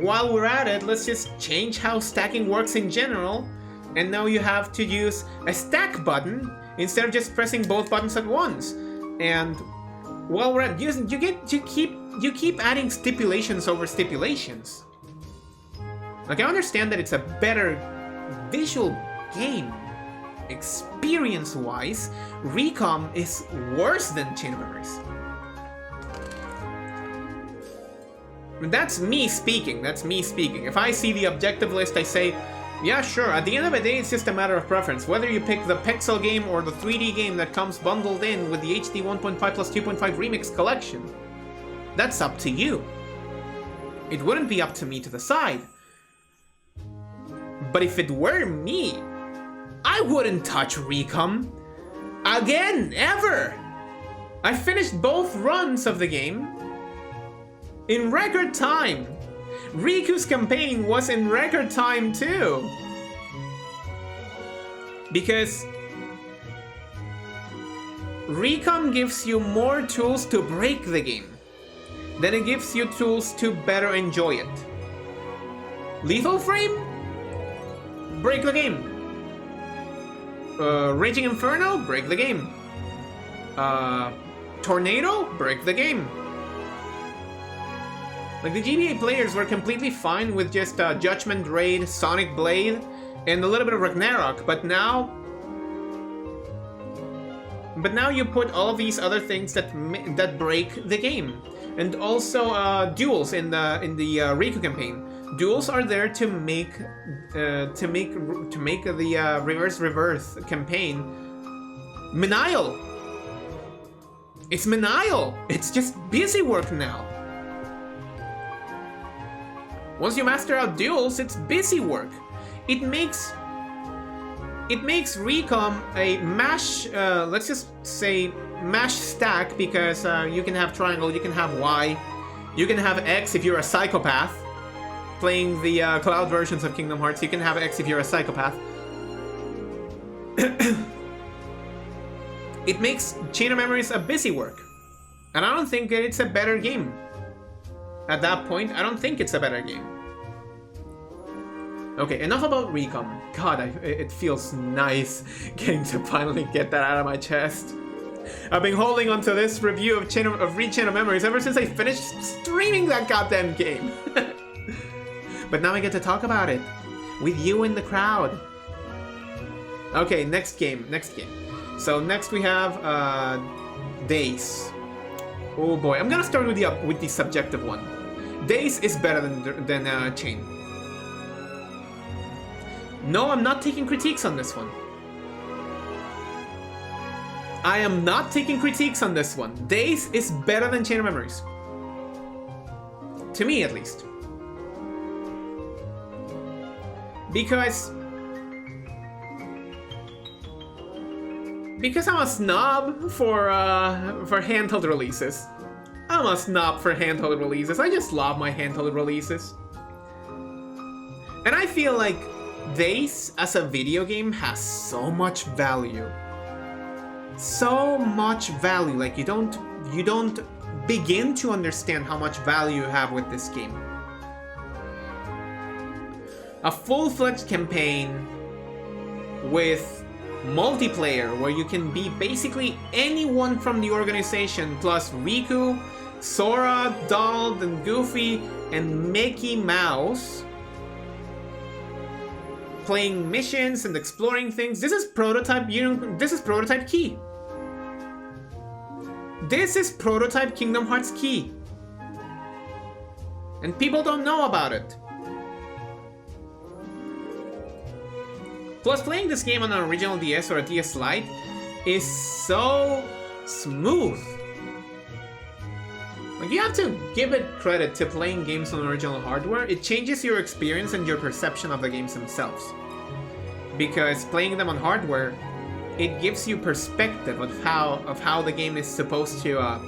while we're at it, let's just change how stacking works in general. And now you have to use a stack button instead of just pressing both buttons at once. And while we're at using, you keep adding stipulations over stipulations. Like, I understand that it's a better visual game. Experience-wise, ReCom is worse than Chain of Memories. That's me speaking. If I see the objective list, I say, yeah, sure, at the end of the day, it's just a matter of preference. Whether you pick the pixel game or the 3D game that comes bundled in with the HD 1.5 plus 2.5 Remix collection, that's up to you. It wouldn't be up to me to decide. But if it were me, I wouldn't touch ReCom again, ever! I finished both runs of the game in record time. Riku's campaign was in record time too. Because ReCom gives you more tools to break the game than it gives you tools to better enjoy it. Lethal Frame? Break the game. Raging Inferno? Break the game. Tornado? Break the game. Like, the GBA players were completely fine with just Judgment Raid, Sonic Blade, and a little bit of Ragnarok, but now you put all of these other things that break the game, and also duels in the Riku campaign. Duels are there to make the reverse campaign manial. It's manial. It's just busy work now. Once you master out duels, it's busy work. It makes ReCom a mash, let's just say mash stack, because you can have triangle, you can have Y, you can have X if you're a psychopath. Playing the cloud versions of Kingdom Hearts, you can have X if you're a psychopath. It makes Chain of Memories a busy work. And I don't think it's a better game. At that point, I don't think it's a better game. Okay, enough about ReCom. God, it feels nice getting to finally get that out of my chest. I've been holding onto this review of Chain of Memories ever since I finished streaming that goddamn game. But now I get to talk about it with you in the crowd. Okay, next game. So next we have Days. Oh boy, I'm gonna start with the subjective one. Days is better than Chain. No, I'm not taking critiques on this one. I am not taking critiques on this one. Days is better than Chain of Memories. To me, at least. Because I'm a snob for handheld releases. I'm a snob for handheld releases. I just love my handheld releases. And I feel like Days as a video game has so much value. So much value. Like, you don't begin to understand how much value you have with this game. A full-fledged campaign with multiplayer where you can be basically anyone from the organization, plus Riku, Sora, Donald, and Goofy, and Mickey Mouse, playing missions and exploring things. This is prototype. This is prototype Key. This is prototype Kingdom Hearts Key, and people don't know about it. Plus, playing this game on an original DS or a DS Lite is so smooth. Like, you have to give it credit to playing games on original hardware. It changes your experience and your perception of the games themselves. because playing them on hardware, it gives you perspective of how the game is supposed to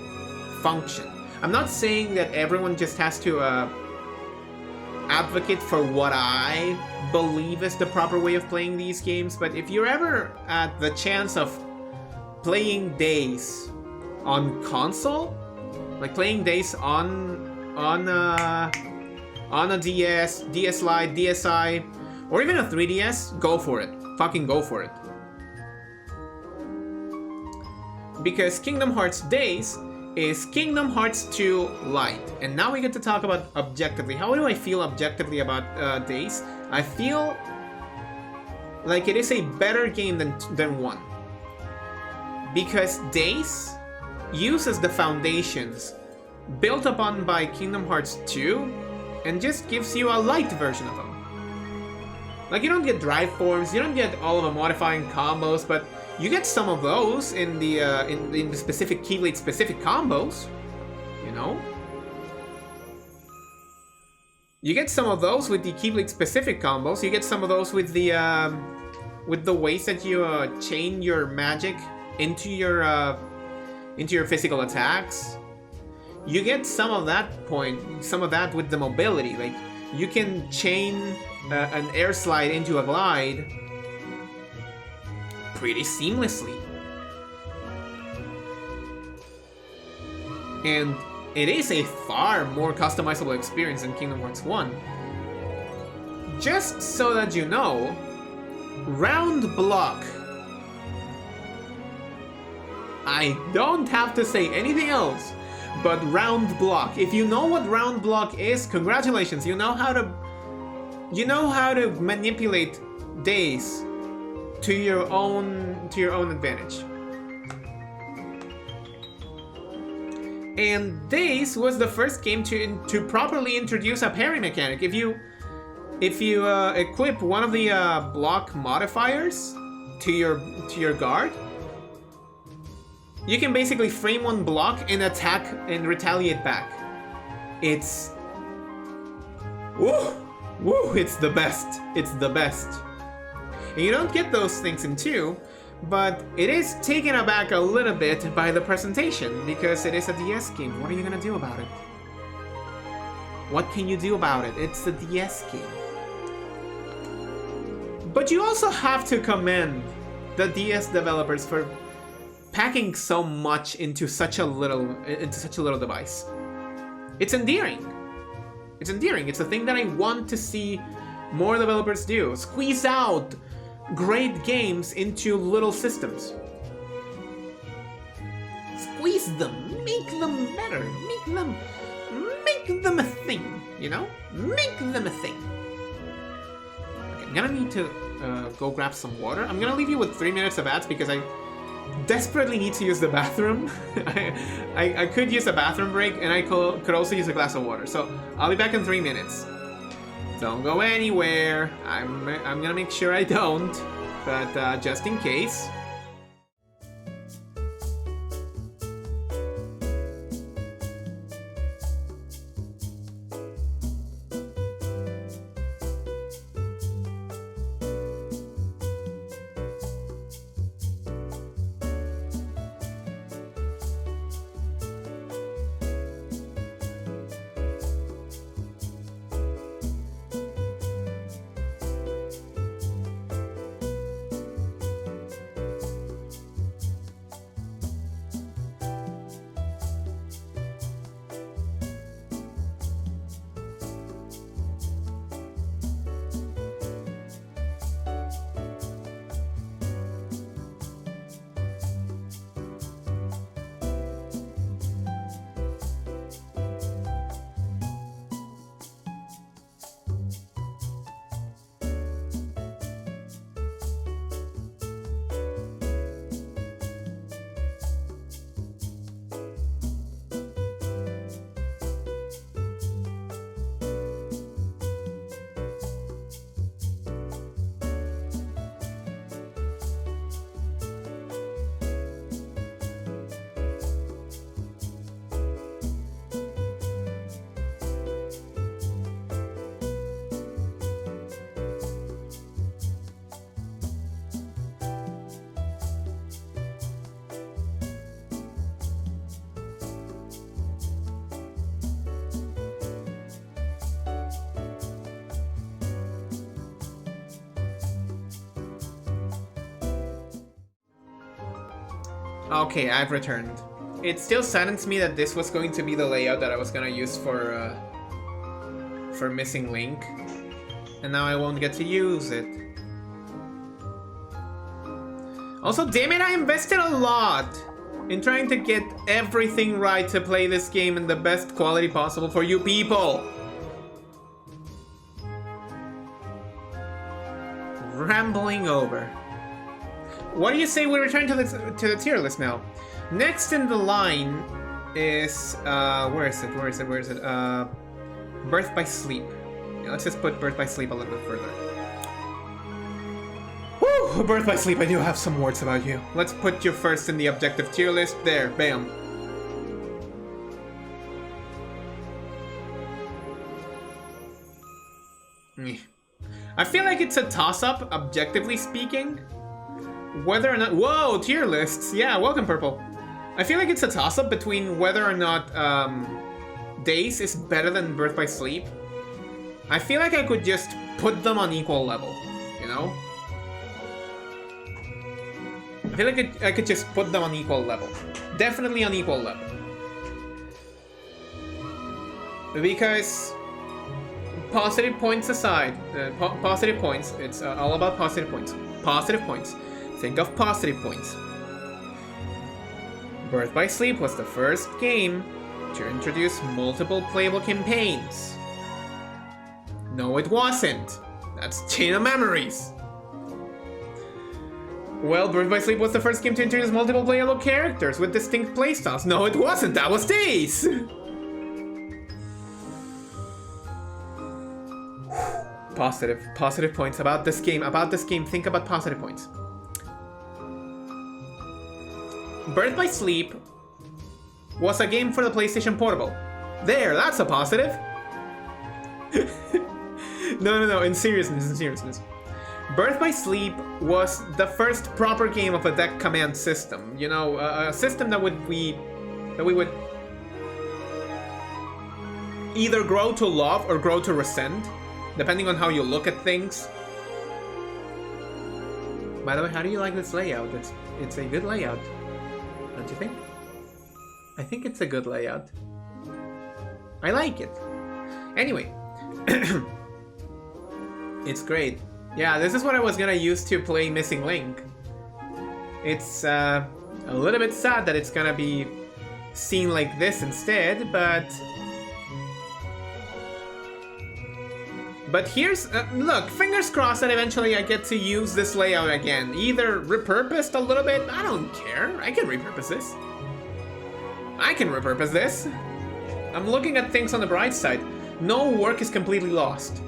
function. I'm not saying that everyone just has to advocate for what I believe is the proper way of playing these games, but if you're ever at the chance of playing Days on console, like playing Days on a DS, DS Lite, DSi, or even a 3DS, go for it. Fucking go for it. Because Kingdom Hearts Days is Kingdom Hearts 2 Lite. And now we get to talk about objectively. How do I feel objectively about Days? I feel like it is a better game than 1. Because Days uses the foundations built upon by Kingdom Hearts 2 and just gives you a light version of them. Like, you don't get drive forms, you don't get all of the modifying combos, but you get some of those in the specific Keyblade specific combos, you know? You get some of those with the Keyblade specific combos. You get some of those with the ways that you chain your magic into your physical attacks. You get some of that with the mobility. Like, you can chain an air slide into a glide pretty seamlessly. And it is a far more customizable experience than Kingdom Hearts 1. Just so that you know, round block. I don't have to say anything else but round block. If you know what round block is, congratulations. You know how to manipulate Days to your own advantage. And Days was the first game to properly introduce a parry mechanic. If you equip one of the block modifiers to your guard, you can basically frame one block and attack and retaliate back. It's it's the best. It's the best. And you don't get those things in 2, but it is taken aback a little bit by the presentation because it is a DS game. What are you gonna do about it? What can you do about it? It's a DS game. But you also have to commend the DS developers for packing so much into such a little device. It's endearing. It's endearing. It's a thing that I want to see more developers do. Squeeze out great games into little systems. Squeeze them, make them better, make them a thing, you know? Make them a thing. Okay, I'm gonna need to go grab some water. I'm gonna leave you with 3 minutes of ads because I desperately need to use the bathroom. I could use a bathroom break, and I could also use a glass of water. So I'll be back in 3 minutes. Don't go anywhere. I'm gonna make sure I don't, but just in case. Okay, I've returned. It still saddens me that this was going to be the layout that I was gonna use for Missing Link. And now I won't get to use it. Also, damn it, I invested a lot in trying to get everything right to play this game in the best quality possible for you people. Rambling over. What do you say we return to the tier list now? Next in the line is where is it? Birth by Sleep. Yeah, let's just put Birth by Sleep a little bit further. Woo! Birth by Sleep, I do have some words about you. Let's put you first in the objective tier list. There, bam. I feel like it's a toss-up, objectively speaking. Whether or not... Whoa, tier lists! Yeah, welcome, Purple. I feel like it's a toss-up between whether or not Days is better than Birth by Sleep. I feel like I could just put them on equal level, you know? I feel like I could just put them on equal level. Definitely on equal level. Because... Positive points aside, positive points, it's all about positive points. Positive points. Think of positive points. Birth by Sleep was the first game to introduce multiple playable campaigns. No, it wasn't. That's Chain of Memories. Well, Birth by Sleep was the first game to introduce multiple playable characters with distinct playstyles. No, it wasn't. That was Days. Positive points about this game. Think about positive points. Birth by Sleep was a game for the PlayStation Portable. There, that's a positive. No, in seriousness. Birth by Sleep was the first proper game of a deck command system. You know, a system that we would either grow to love or grow to resent, depending on how you look at things. By the way, how do you like this layout? It's a good layout, don't you think? I think it's a good layout. I like it. Anyway, it's great. Yeah, this is what I was gonna use to play Missing Link. It's a little bit sad that it's gonna be seen like this instead, But here's... look, fingers crossed that eventually I get to use this layout again. Either repurposed a little bit, I don't care. I can repurpose this. I'm looking at things on the bright side. No work is completely lost.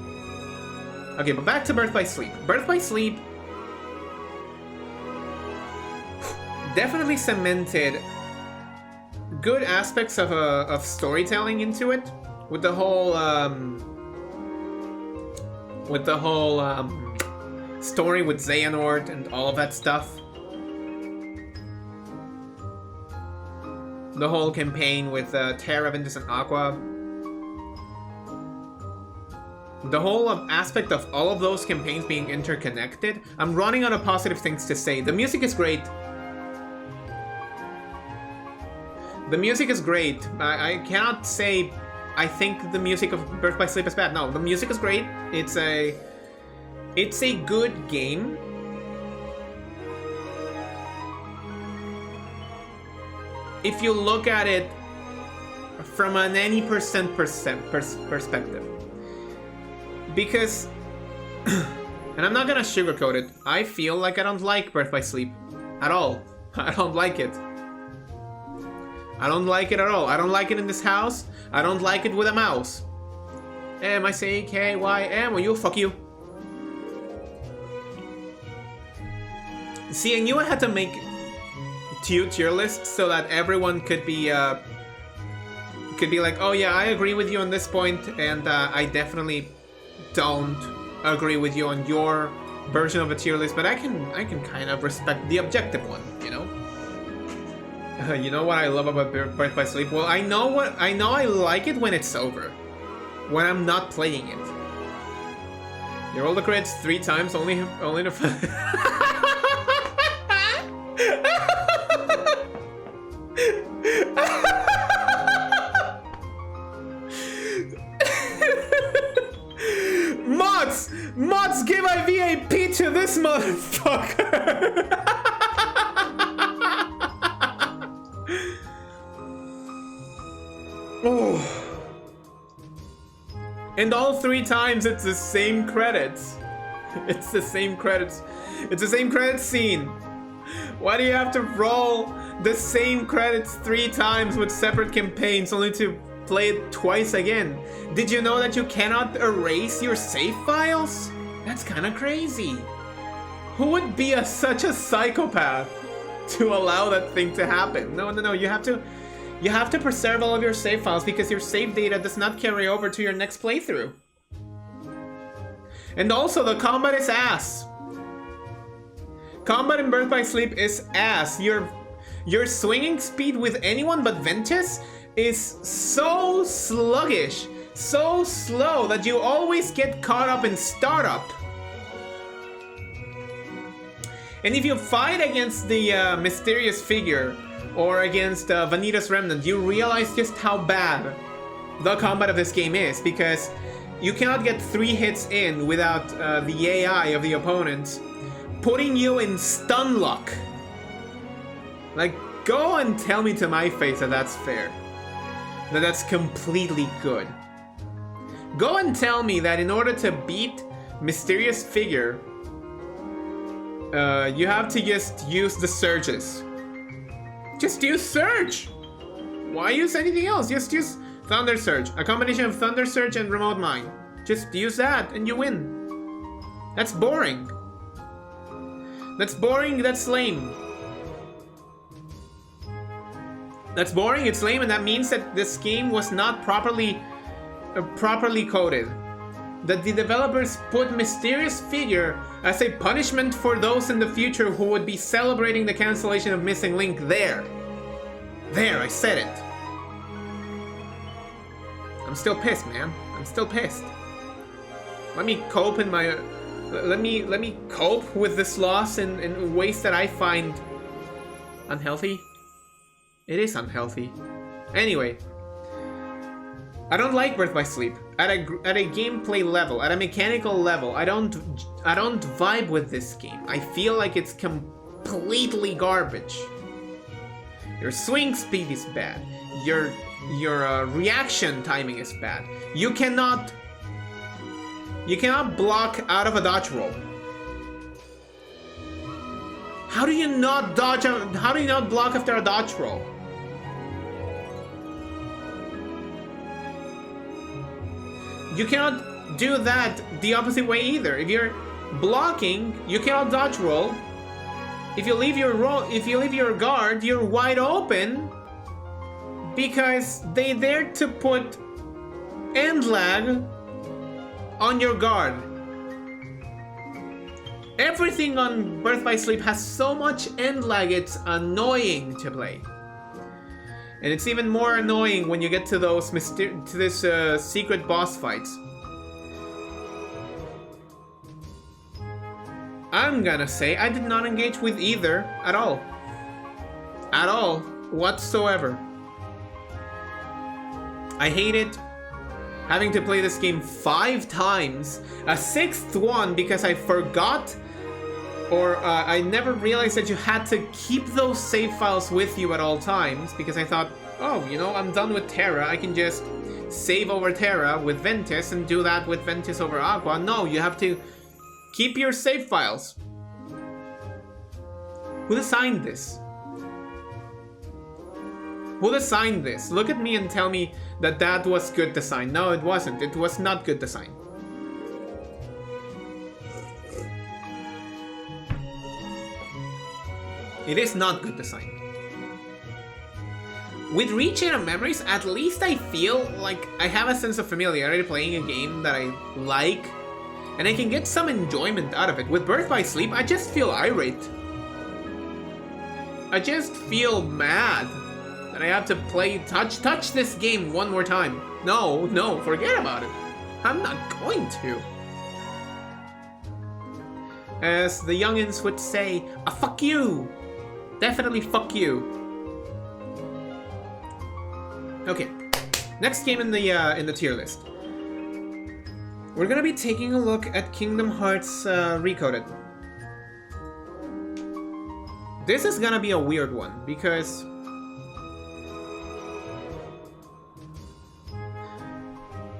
Okay, but back to Birth by Sleep. Birth by Sleep definitely cemented good aspects of storytelling into it. With the whole... story with Xehanort and all of that stuff. The whole campaign with Terra, Ventus, and Aqua. The whole aspect of all of those campaigns being interconnected. I'm running out of positive things to say. The music is great. I cannot say I think the music of Birth by Sleep is bad. No, the music is great. It's a good game. If you look at it from an any perspective. Because, and I'm not gonna sugarcoat it, I feel like I don't like Birth by Sleep at all. I don't like it. I don't like it at all. I don't like it in this house. I don't like it with a mouse. M-I-C-K-Y-M, well, fuck you. See, I knew I had to make two tier lists so that everyone could be like, oh yeah, I agree with you on this point, and I definitely don't agree with you on your version of a tier list, but I can kind of respect the objective one, you know? You know what I love about Birth by Sleep? Well, I know I like it when it's over. When I'm not playing it. You roll the crits 3 times, only to... Mods, give IVAP to this motherfucker! Oh. And all 3 times it's the same credits. It's the same credits. It's the same credit scene. Why do you have to roll the same credits 3 times with separate campaigns only to play it twice again? Did you know that you cannot erase your save files? That's kind of crazy. Who would be such a psychopath to allow that thing to happen? No, you have to preserve all of your save files because your save data does not carry over to your next playthrough. And also, the combat is ass. Combat in Birth by Sleep is ass. Your swinging speed with anyone but Ventus is so sluggish, so slow that you always get caught up in startup. And if you fight against the mysterious figure or against Vanitas Remnant, you realize just how bad the combat of this game is, because you cannot get 3 hits in without the AI of the opponent putting you in stun lock. Like, go and tell me to my face that that's fair. That that's completely good. Go and tell me that in order to beat Mysterious Figure, you have to just use the surges. Just use Surge! Why use anything else? Just use Thunder Surge. A combination of Thunder Surge and Remote Mine. Just use that and you win. That's boring. That's boring, that's lame. That's boring, it's lame, and that means that this game was not properly coded. That the developers put Mysterious Figure as a punishment for those in the future who would be celebrating the cancellation of Missing Link there. There, I said it. I'm still pissed, man. I'm still pissed. Let me cope in my... Let me cope with this loss in ways that I find unhealthy. It is unhealthy. Anyway, I don't like Birth by Sleep. At a gameplay level, at a mechanical level, I don't vibe with this game. I feel like it's completely garbage. Your swing speed is bad. Your reaction timing is bad. You cannot block out of a dodge roll. How do you not dodge? How do you not block after a dodge roll? You cannot do that the opposite way either. If you're blocking, you cannot dodge roll. If you leave your guard, you're wide open because they dare to put end lag on your guard. Everything on Birth by Sleep has so much end lag, it's annoying to play. And it's even more annoying when you get to those secret boss fights. I'm gonna say I did not engage with either at all. At all, whatsoever. I hate it. Having to play this game 5 times, a 6th one because I forgot or I never realized that you had to keep those save files with you at all times, because I thought, oh, you know, I'm done with Terra, I can just save over Terra with Ventus and do that with Ventus over Aqua. No, you have to keep your save files. Who designed this? Who designed this? Look at me and tell me that that was good design. No, it wasn't. It was not good design. It is not good design. With Rechain of Memories, at least I feel like I have a sense of familiarity playing a game that I like, and I can get some enjoyment out of it. With Birth by Sleep, I just feel irate. I just feel mad that I have to play touch this game one more time. No, forget about it. I'm not going to. As the youngins would say, fuck you. Definitely fuck you. Okay, Next game in the tier list. We're gonna be taking a look at Kingdom Hearts Recoded. This is gonna be a weird one because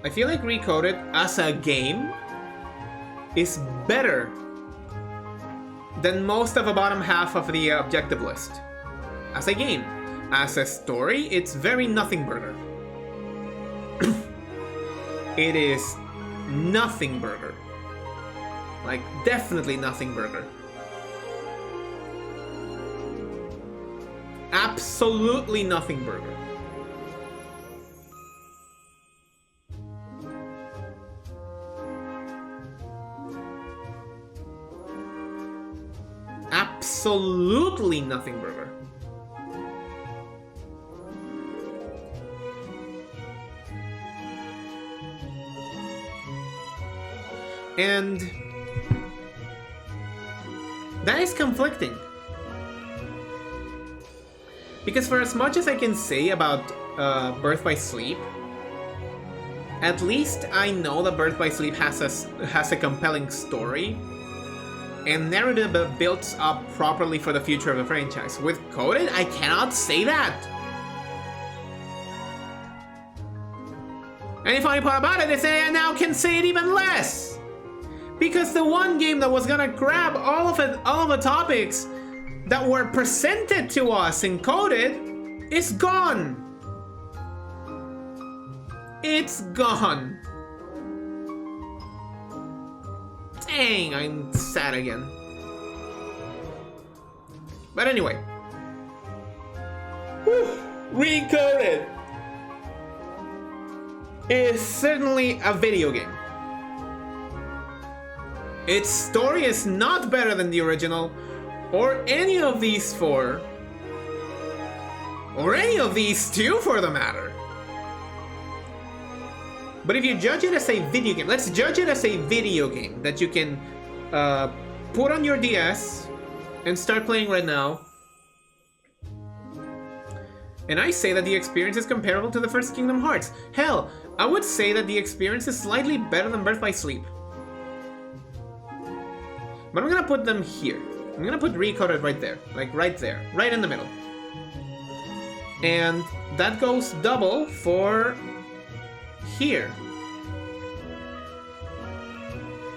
I feel like Recoded as a game is better than most of the bottom half of the objective list. As a game. As a story, it's very nothing burger. It is nothing burger. Like, definitely nothing burger. Absolutely nothing burger. Absolutely nothing burger. And that is conflicting. Because for as much as I can say about Birth by Sleep, at least I know that Birth by Sleep has a compelling story and narrative that builds up properly for the future of the franchise. With Coded, I cannot say that. And the funny part about it is that I now can say it even less. Because the one game that was gonna grab all of the topics that were presented to us in Coded is gone. It's gone. Dang, I'm sad again. But anyway. Recoded is certainly a video game. Its story is not better than the original, or any of these four, or any of these two for the matter. But if you judge it as a video game, let's judge it as a video game that you can put on your DS and start playing right now. And I say that the experience is comparable to the first Kingdom Hearts. Hell, I would say that the experience is slightly better than Birth by Sleep. But I'm gonna put them here. I'm gonna put Recoded right there. Like right there. Right in the middle. And that goes double for here.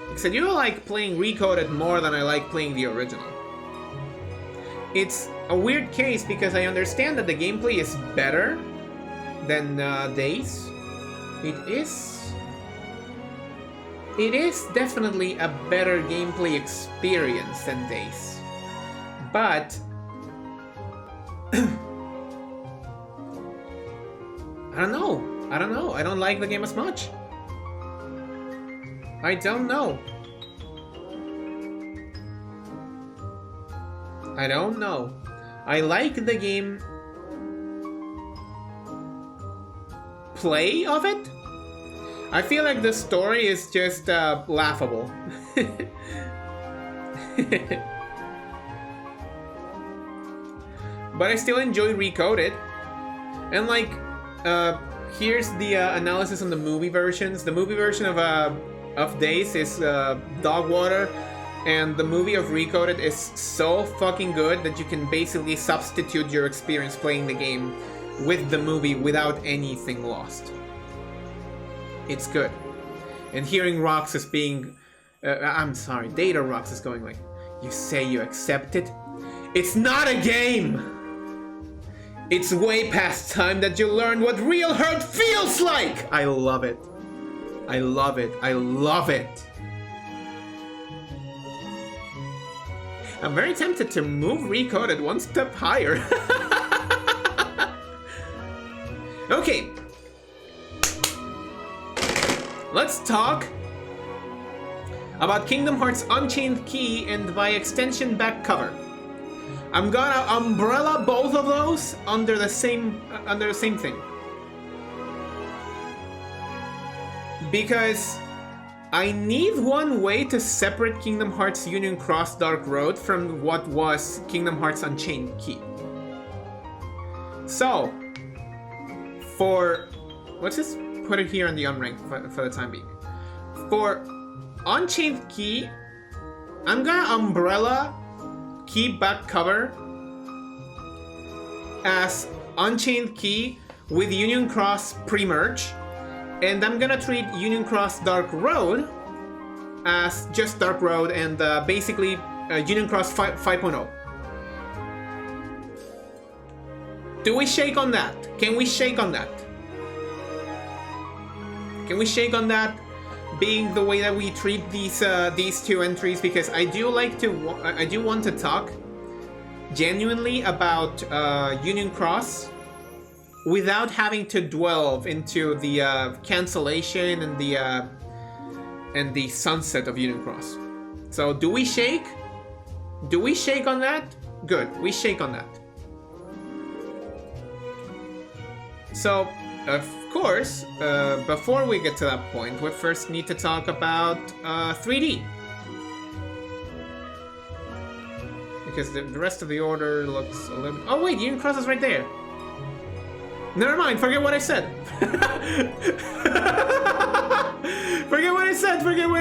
Because I do like playing Recoded more than I like playing the original. It's a weird case because I understand that the gameplay is better than Days. It is definitely a better gameplay experience than Days. But I don't know. I don't like the game as much. I don't know. I don't know. I like the game play of it. I feel like the story is just laughable. But I still enjoy Recoded. And like, here's the analysis on the movie versions. The movie version of Days is dog water. And the movie of Recoded is so fucking good that you can basically substitute your experience playing the game with the movie without anything lost. It's good. And hearing Roxas being... I'm sorry, Data Roxas going like, you say you accept it? It's not a game! It's way past time that you learn what real hurt feels like! I love it. I love it. I love it. I'm very tempted to move Recoded one step higher. Okay. Let's talk about Kingdom Hearts Unchained Key and by extension back cover. I'm gonna umbrella both of those under the same thing. Because I need one way to separate Kingdom Hearts Union Cross Dark Road from what was Kingdom Hearts Unchained Key. So, for let's just put it here on the unranked for the time being. For Unchained Key, I'm gonna umbrella key back cover as Unchained Key with Union Cross pre-merge, and I'm gonna treat Union Cross Dark Road as just Dark Road and basically Union Cross 5.0. Do we shake on that? Can we shake on that? Can we shake on that being the way that we treat these two entries? Because I do want to talk genuinely about Union Cross without having to delve into the cancellation and the sunset of Union Cross. So do we shake? Do we shake on that? Good, we shake on that. So, of course, before we get to that point, we first need to talk about 3D. Because the rest of the order looks a little... Oh wait, Union Cross is right there. Never mind, forget what I said. Forget what I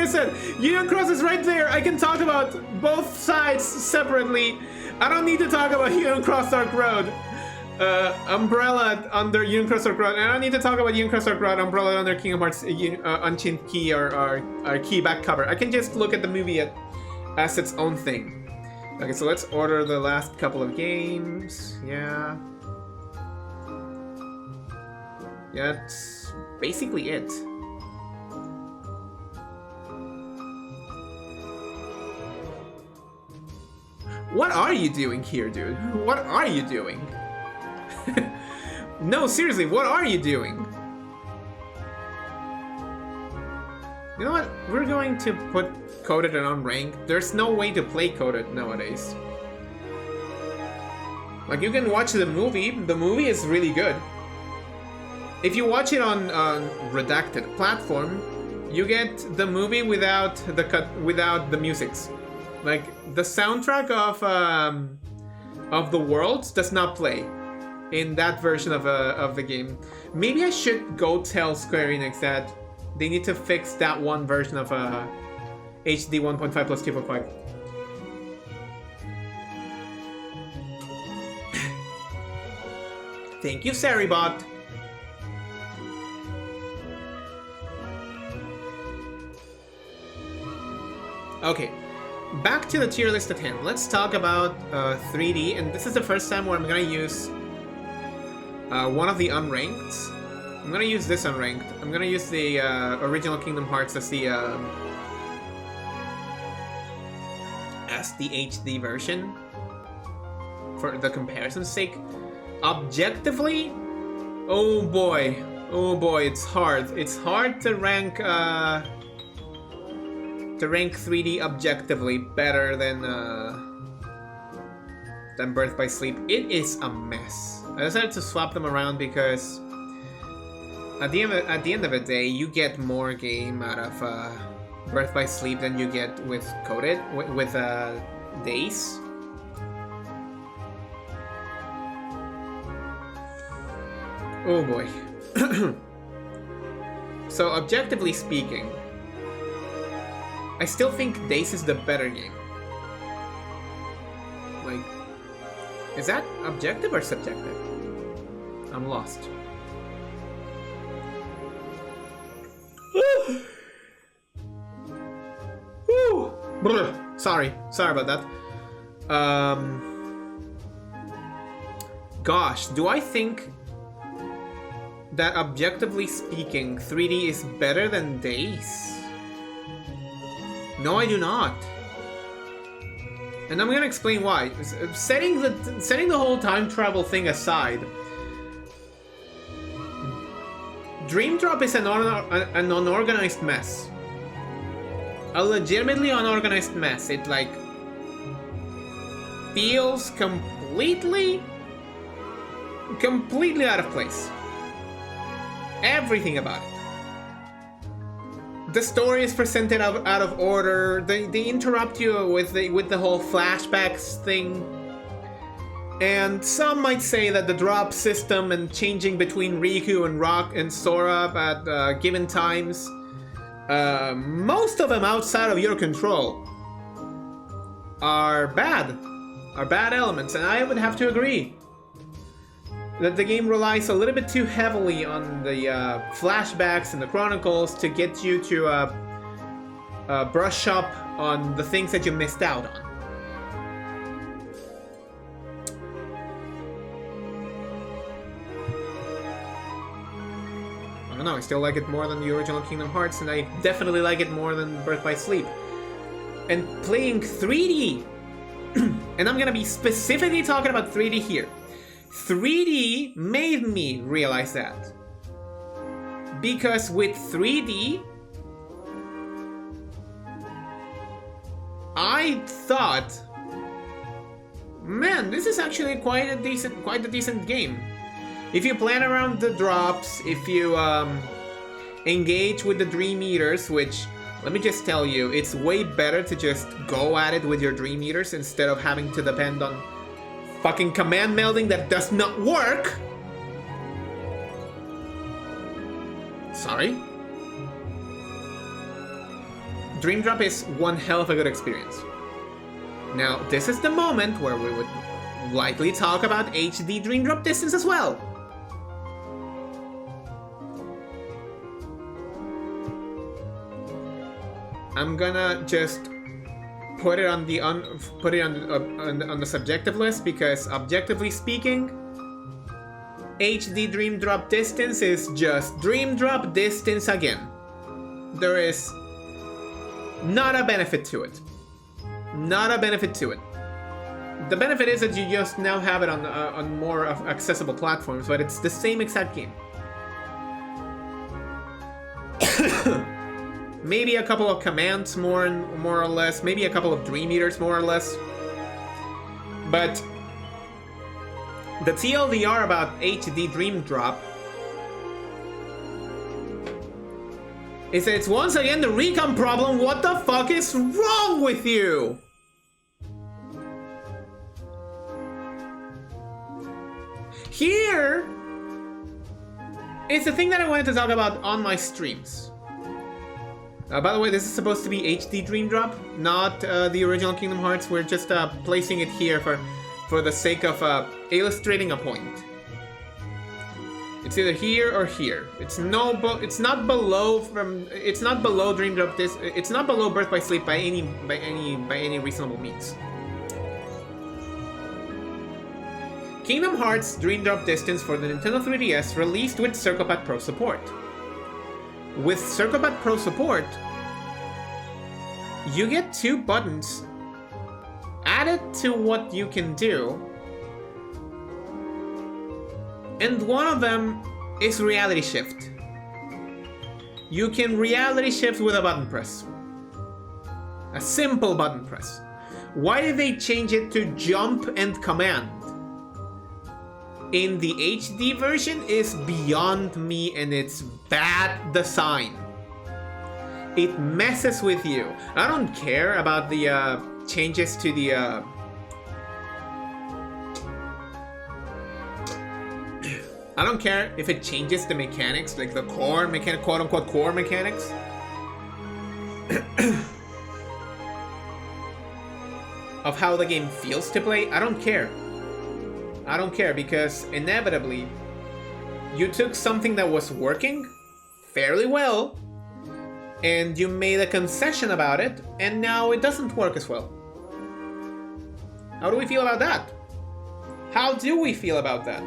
said. Union Cross is right there. I can talk about both sides separately. I don't need to talk about Union Cross Dark Road. Umbrella under Union Cross Dark Road. And I don't need to talk about Union Cross Dark Road, Umbrella under Kingdom Hearts Unchained Key or Key back cover. I can just look at the movie as its own thing. Okay, so let's order the last couple of games. Yeah. Yeah, that's basically it. What are you doing here, dude? What are you doing? No, seriously, what are you doing? You know what? We're going to put Coded and Unranked. There's no way to play Coded nowadays. Like, you can watch the movie. The movie is really good. If you watch it on redacted platform, you get the movie without the musics. Like, the soundtrack of the worlds does not play in that version of the game. Maybe I should go tell Square Enix that they need to fix that one version of HD 1.5 plus 2.5. Thank you, Saribot. Okay, back to the tier list at hand. Let's talk about 3D, and this is the first time where I'm gonna use one of the unranked. I'm gonna use this unranked. I'm gonna use the original Kingdom Hearts as the HD version for the comparison's sake. Objectively, oh boy, it's hard. It's hard to rank 3D objectively better than Birth by Sleep. It is a mess. I decided to swap them around because at the end of the day, you get more game out of Birth by Sleep than you get with Coded with Days. Oh boy. So objectively speaking, I still think Days is the better game. Like, is that objective or subjective? I'm lost. Sorry about that. Gosh, do I think that objectively speaking, 3D is better than Days? No, I do not. And I'm gonna explain why. Setting the whole time travel thing aside, Dream Drop is an unorganized mess. A legitimately unorganized mess. It like feels completely out of place. Everything about it. The story is presented out of order. They interrupt you with the whole flashbacks thing, And some might say that the drop system and changing between Riku and Rock and Sora at given times, most of them outside of your control, are bad elements, and I would have to agree that the game relies a little bit too heavily on the flashbacks and the chronicles to get you to brush up on the things that you missed out on. I don't know, I still like it more than the original Kingdom Hearts, and I definitely like it more than Birth by Sleep. And playing 3D, and I'm gonna be specifically talking about 3D here. 3D made me realize that. Because with 3D, I thought, man, this is actually quite a decent game. If you plan around the drops, if you engage with the Dream Eaters, which, let me just tell you, it's way better to just go at it with your Dream Eaters instead of having to depend on fucking command melding that does not work. Sorry. Dream Drop is one hell of a good experience. Now, this is the moment where we would likely talk about HD Dream Drop distance as well. I'm gonna just put it on the on the subjective list, because objectively speaking, HD Dream Drop distance is just Dream Drop distance again. There is not a benefit to it. Not a benefit to it. The benefit is that you just now have it on more accessible platforms, but it's the same exact game. Maybe a couple of commands more or less, maybe a couple of Dream Eaters more or less. But the TLDR about HD Dream Drop is that it's once again the recon problem. What the fuck is wrong with you? Here is the thing that I wanted to talk about on my streams. By the way, this is supposed to be HD Dream Drop, not the original Kingdom Hearts. We're just placing it here for the sake of illustrating a point. It's either here or here. It's not below Dream Drop. It's not below Birth by Sleep by any reasonable means. Kingdom Hearts Dream Drop distance for the Nintendo 3DS released with CirclePad Pro support. With CirclePad Pro support, you get 2 buttons added to what you can do, and one of them is Reality Shift. You can Reality Shift with a button press. A simple button press. Why did they change it to Jump and Command in the HD version is beyond me, and it's bad design. It messes with you. I don't care about the changes to the I don't care if it changes the mechanics, like the core mechanic, quote-unquote core mechanics. Of how the game feels to play. I don't care. I don't care, because inevitably you took something that was working fairly well and you made a concession about it, and now it doesn't work as well. How do we feel about that? How do we feel about that?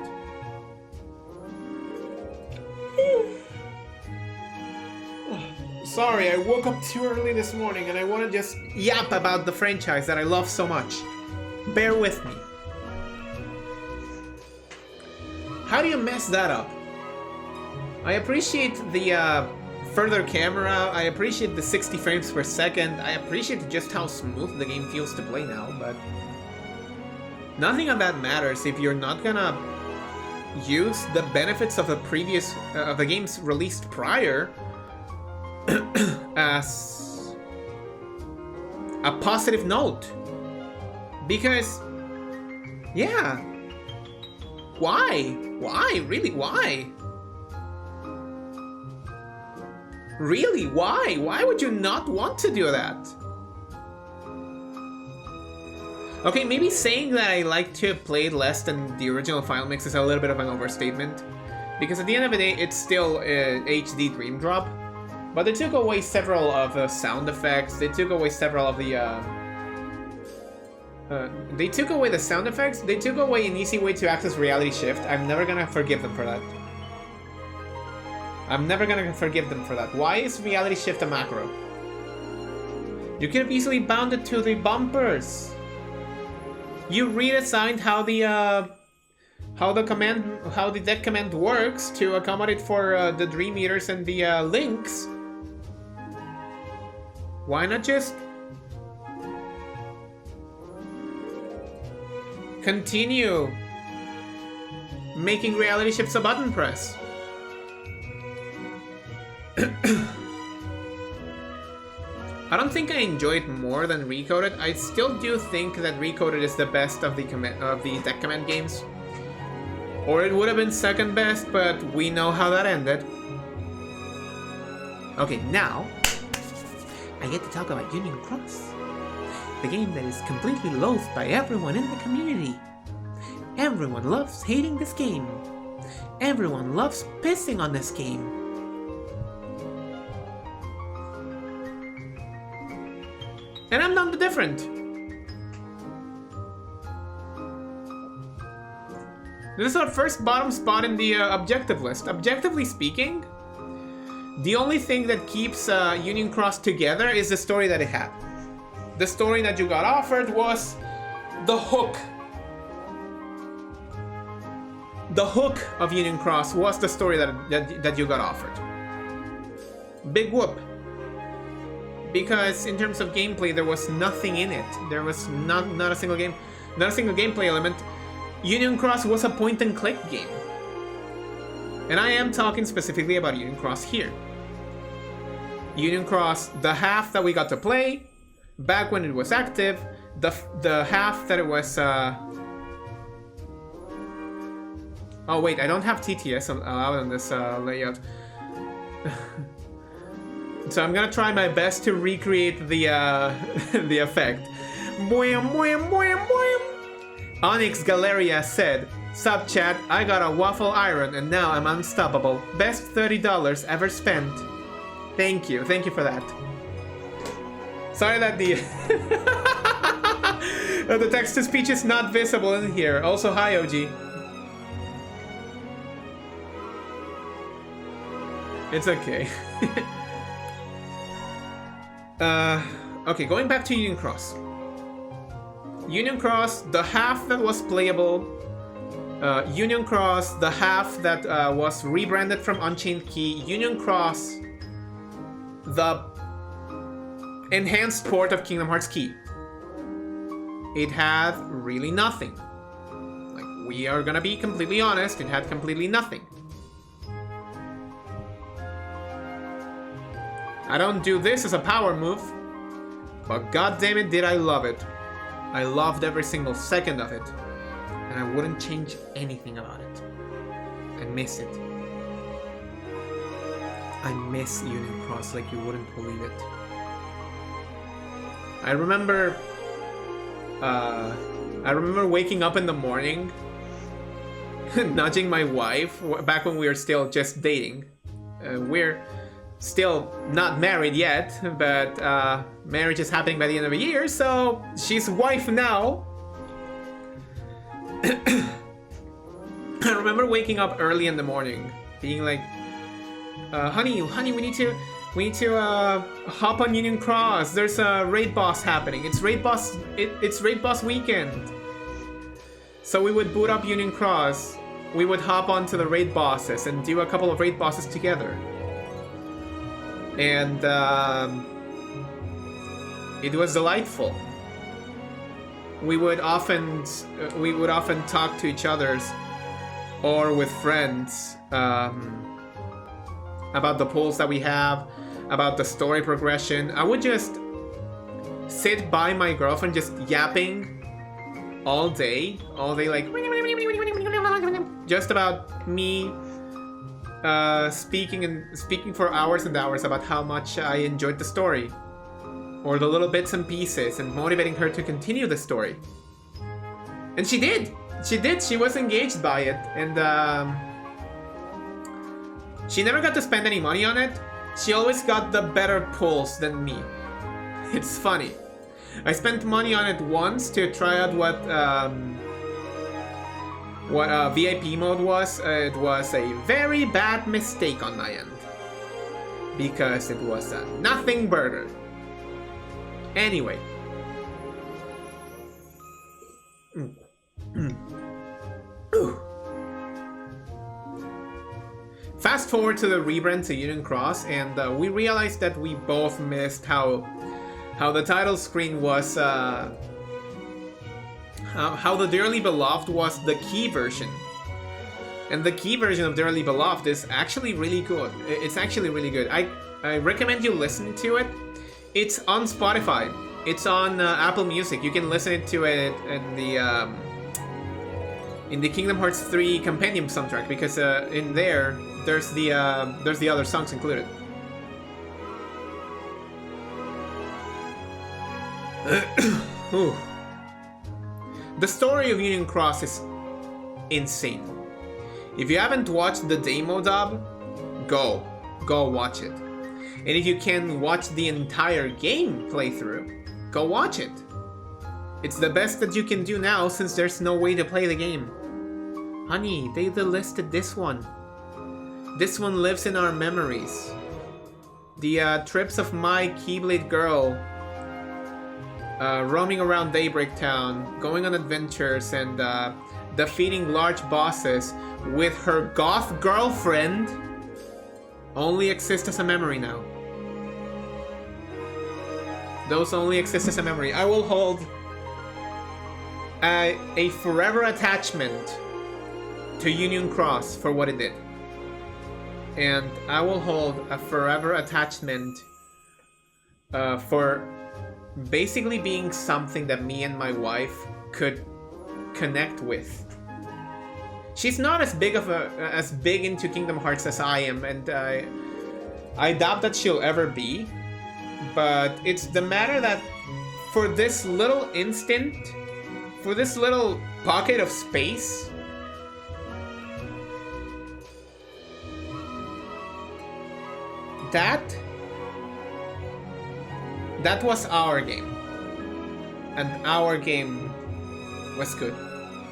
Sorry, I woke up too early this morning and I want to just yap about the franchise that I love so much. Bear with me. How do you mess that up? I appreciate the further camera, I appreciate the 60 frames per second, I appreciate just how smooth the game feels to play now, but nothing of that matters if you're not gonna use the benefits of the previous, of the games released prior as a positive note. Because, yeah, Why? Why? Really? Why? Really? Why? Why would you not want to do that? Okay, maybe saying that I like to have played less than the original Final Mix is a little bit of an overstatement. Because at the end of the day, it's still HD Dream Drop. But they took away several of the sound effects. They took away several of the... they took away the sound effects. They took away an easy way to access Reality Shift. I'm never gonna forgive them for that. I'm never gonna forgive them for that. Why is Reality Shift a macro? You could have easily bound it to the bumpers. You redesigned how the deck command works to accommodate for the Dream Eaters and the links. Why not just continue making Reality Shifts a button press? I don't think I enjoy it more than Recoded. I still do think that Recoded is the best of the deck command games. Or it would have been second best, but we know how that ended. Okay, now I get to talk about Union Cross, the game that is completely loathed by everyone in the community. Everyone loves hating this game. Everyone loves pissing on this game. And I'm not different. This is our first bottom spot in the objective list. Objectively speaking, the only thing that keeps Union Cross together is the story that it had. The story that you got offered was the hook. The hook of Union Cross was the story that you got offered. Big whoop. Because in terms of gameplay, there was nothing in it. There was not a single gameplay element. Union Cross was a point-and-click game. And I am talking specifically about Union Cross here. Union Cross, the half that we got to play, back when it was active, the half that it was... Oh wait, I don't have TTS allowed on this layout. So I'm gonna try my best to recreate the the effect. Boing, boing, boing, boing. Onyx Galeria said, "Sup chat, I got a waffle iron and now I'm unstoppable. Best $30 ever spent." Thank you for that. Sorry that the the text-to-speech is not visible in here. Also, hi OG. It's okay. Okay, going back to Union Cross. Union Cross, the half that was playable. Union Cross, the half that was rebranded from Unchained Key. Union Cross, the enhanced port of Kingdom Hearts Key. It had really nothing. Like, we are gonna be completely honest, it had completely nothing. I don't do this as a power move, but goddammit did I love it. I loved every single second of it, and I wouldn't change anything about it. I miss it. I miss Union Cross like you wouldn't believe it. I remember waking up in the morning, nudging my wife, back when we were still just dating. We're still not married yet, but marriage is happening by the end of the year, so she's wife now. I remember waking up early in the morning, being like, honey, we need to hop on Union Cross. There's a raid boss happening. It's raid boss weekend. So we would boot up Union Cross. We would hop onto the raid bosses and do a couple of raid bosses together. And it was delightful. We would often talk to each other or with friends about the polls that we have, about the story progression. I would just sit by my girlfriend just yapping all day like just about me speaking for hours and hours about how much I enjoyed the story, or the little bits and pieces, and motivating her to continue the story. And she did. She was engaged by it, and she never got to spend any money on it. She always got the better pulls than me. It's funny. I spent money on it once to try out what VIP mode was. It was a very bad mistake on my end, because it was a nothing burger. Anyway. Fast forward to the rebrand to Union Cross, and we realized that we both missed how the title screen was, how the Dearly Beloved was the key version. And the key version of Dearly Beloved is actually really good. It's actually really good. I recommend you listen to it. It's on Spotify. It's on Apple Music. You can listen to it in the Kingdom Hearts 3 Compendium soundtrack, because in there, there's the other songs included. The story of Union Cross is insane. If you haven't watched the demo dub, go watch it. And if you can watch the entire game playthrough, go watch it. It's the best that you can do now, since there's no way to play the game. Honey, they delisted this one. This one lives in our memories. The trips of my Keyblade girl, roaming around Daybreak Town, going on adventures, and defeating large bosses with her goth girlfriend, only exist as a memory now. Those only exist as a memory. I will hold a forever attachment to Union Cross for what it did. And I will hold a forever attachment for basically being something that me and my wife could connect with. She's not as big into Kingdom Hearts as I am, and I doubt that she'll ever be. But it's the matter that for this little instant, for this little pocket of space, that was our game. And our game was good.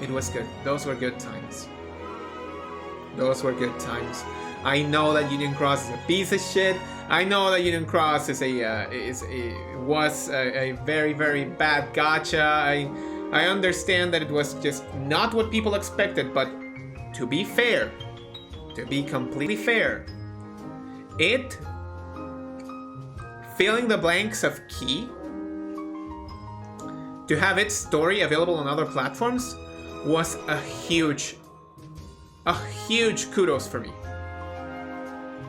It was good. Those were good times. Those were good times. I know that Union Cross is a piece of shit. I know that Union Cross was a very, very bad gacha. I understand that it was just not what people expected, but to be fair, to be completely fair, it filling the blanks of Key, to have its story available on other platforms, was a huge kudos for me.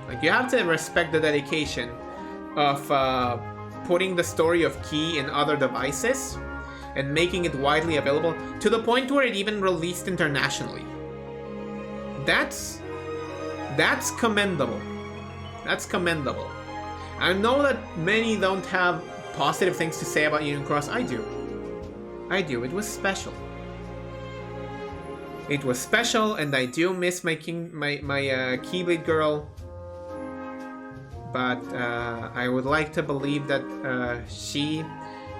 Like, you have to respect the dedication of putting the story of Key in other devices and making it widely available, to the point where it even released internationally. That's commendable. That's commendable. I know that many don't have positive things to say about Union Cross. I do. It was special. It was special, and I do miss my Keyblade girl. But I would like to believe that she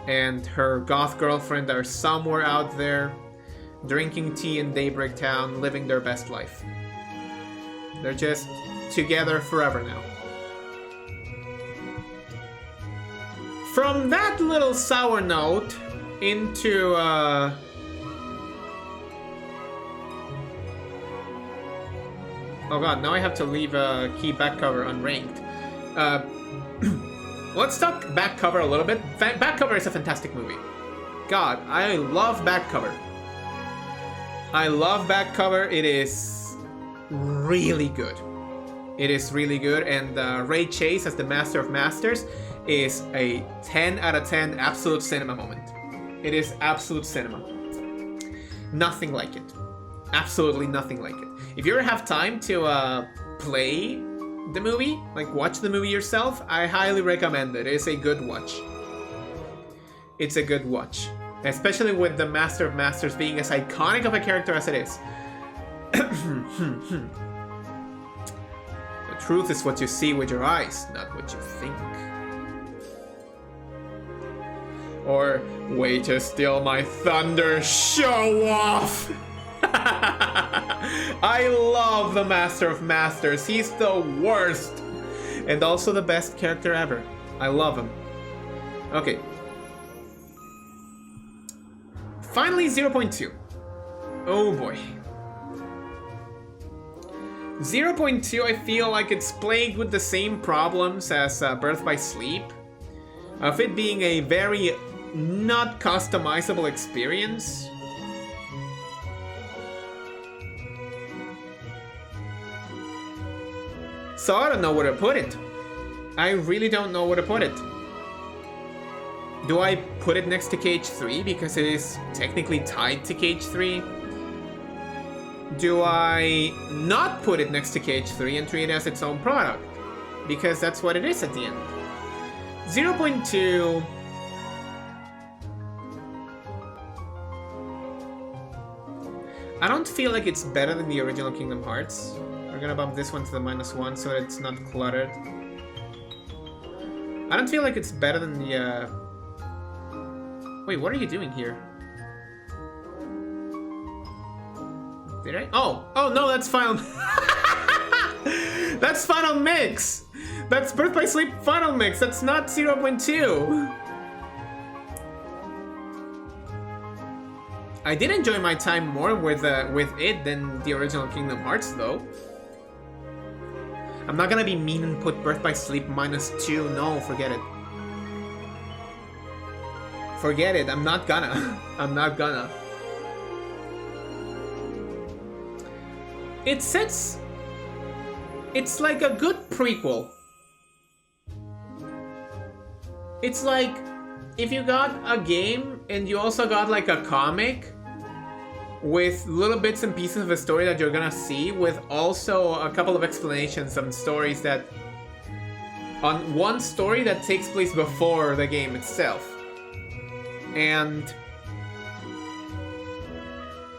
and her goth girlfriend are somewhere out there, drinking tea in Daybreak Town, living their best life. They're just together forever now. From that little sour note into oh god, now I have to leave Key back cover unranked. Let's talk back cover a little bit. Back cover is a fantastic movie. God, I love back cover. I love back cover. It is really good. It is really good, and Ray Chase as the Master of Masters is a 10 out of 10 absolute cinema moment. It is absolute cinema. Nothing like it. Absolutely nothing like it. If you ever have time to play the movie, like watch the movie yourself, I highly recommend it. It's a good watch. It's a good watch. Especially with the Master of Masters being as iconic of a character as it is. The truth is what you see with your eyes, not what you think. Or, way to steal my thunder, show off! I love the Master of Masters, he's the worst! And also the best character ever. I love him. Okay. Finally, 0.2. Oh boy. 0.2, I feel like it's plagued with the same problems as Birth by Sleep. Of it being a very not customizable experience. So I don't know where to put it. I really don't know where to put it. Do I put it next to KH3 because it is technically tied to KH3? Do I not put it next to KH3 and treat it as its own product? Because that's what it is at the end. 0.2... I don't feel like it's better than the original Kingdom Hearts. We're gonna bump this one to the -1 so that it's not cluttered. I don't feel like it's better than the... Wait, what are you doing here? Did I? Oh! Oh no, that's Final... That's Final Mix! That's Birth by Sleep Final Mix, that's not 0.2! I did enjoy my time more with it than the original Kingdom Hearts, though. I'm not gonna be mean and put Birth by Sleep -2. No, forget it. Forget it. I'm not gonna. I'm not gonna. It sets... It's like a good prequel. It's like if you got a game and you also got like a comic with little bits and pieces of a story that you're gonna see, with also a couple of explanations on stories that... on one story that takes place before the game itself. And...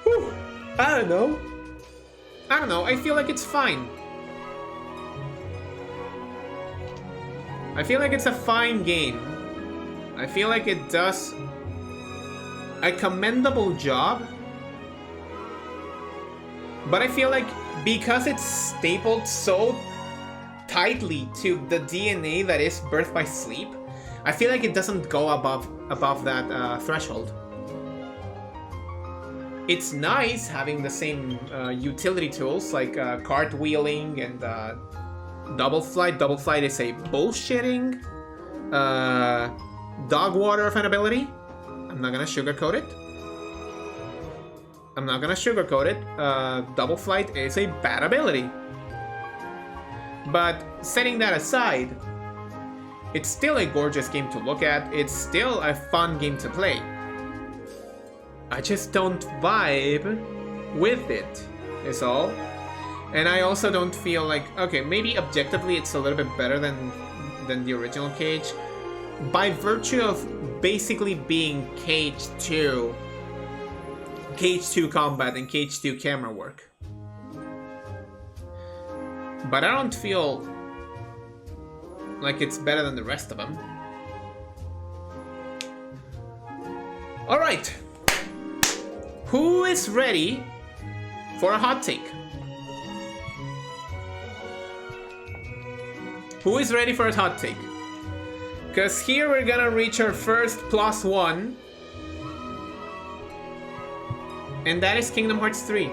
whew, I don't know. I don't know, I feel like it's fine. I feel like it's a fine game. I feel like it does a commendable job. But I feel like because it's stapled so tightly to the DNA that is Birth by Sleep, I feel like it doesn't go above that threshold. It's nice having the same utility tools like cartwheeling and double flight. Double flight is a bullshitting dog water of an ability. I'm not gonna sugarcoat it. I'm not gonna sugarcoat it. Double flight is a bad ability. But setting that aside, it's still a gorgeous game to look at. It's still a fun game to play. I just don't vibe with it, is all. And I also don't feel like... okay, maybe objectively it's a little bit better than the original Cage, by virtue of basically being Cage 2 combat and Cage 2 camera work. But I don't feel like it's better than the rest of them. Alright. Who is ready for a hot take? Who is ready for a hot take? Because here we're gonna reach our first +1. And that is Kingdom Hearts 3.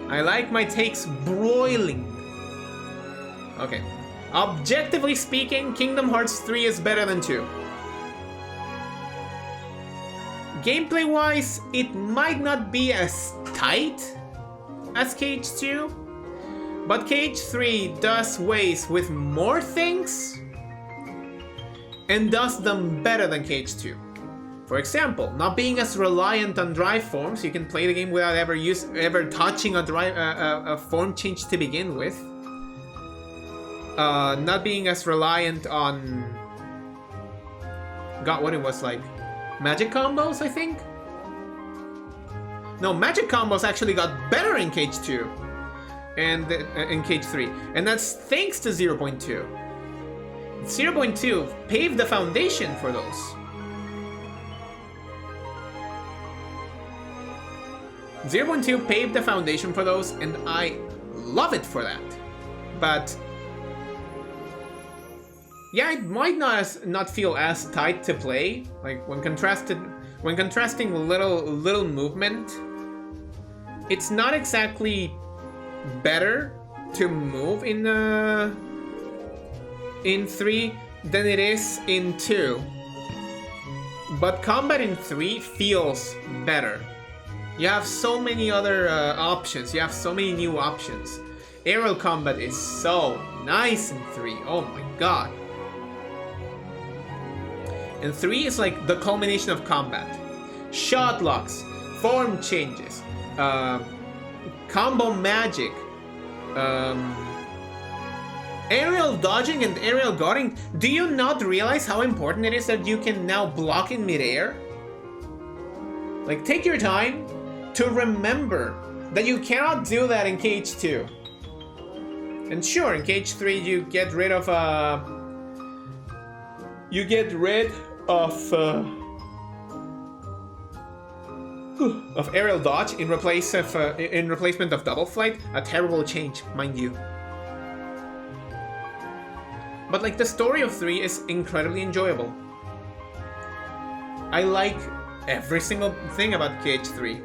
I like my takes broiling. Okay. Objectively speaking, Kingdom Hearts 3 is better than 2. Gameplay-wise, it might not be as tight as Cage 2, but Cage 3 does ways with more things and does them better than Cage 2. For example, not being as reliant on drive forms, you can play the game without ever touching a form change to begin with. Not being as reliant on... God, what it was like? Magic combos, I think? No, magic combos actually got better in Cage 2. And in Cage 3. And that's thanks to 0.2. 0.2 paved the foundation for those. 0.2 paved the foundation for those, and I love it for that. But yeah, it might not feel as tight to play. Like when contrasting little movement, it's not exactly better to move in 3 than it is in 2. But combat in 3 feels better. You have so many other options. You have so many new options. Aerial combat is so nice in 3. Oh my god. And 3 is like the culmination of combat. Shot locks, form changes, combo magic, aerial dodging and aerial guarding. Do you not realize how important it is that you can now block in midair? Like, take your time to remember that you cannot do that in Cage 2. And sure, in Cage 3 you get rid of aerial dodge in replacement of double flight. A terrible change, mind you. But like, the story of 3 is incredibly enjoyable. I like every single thing about Cage 3.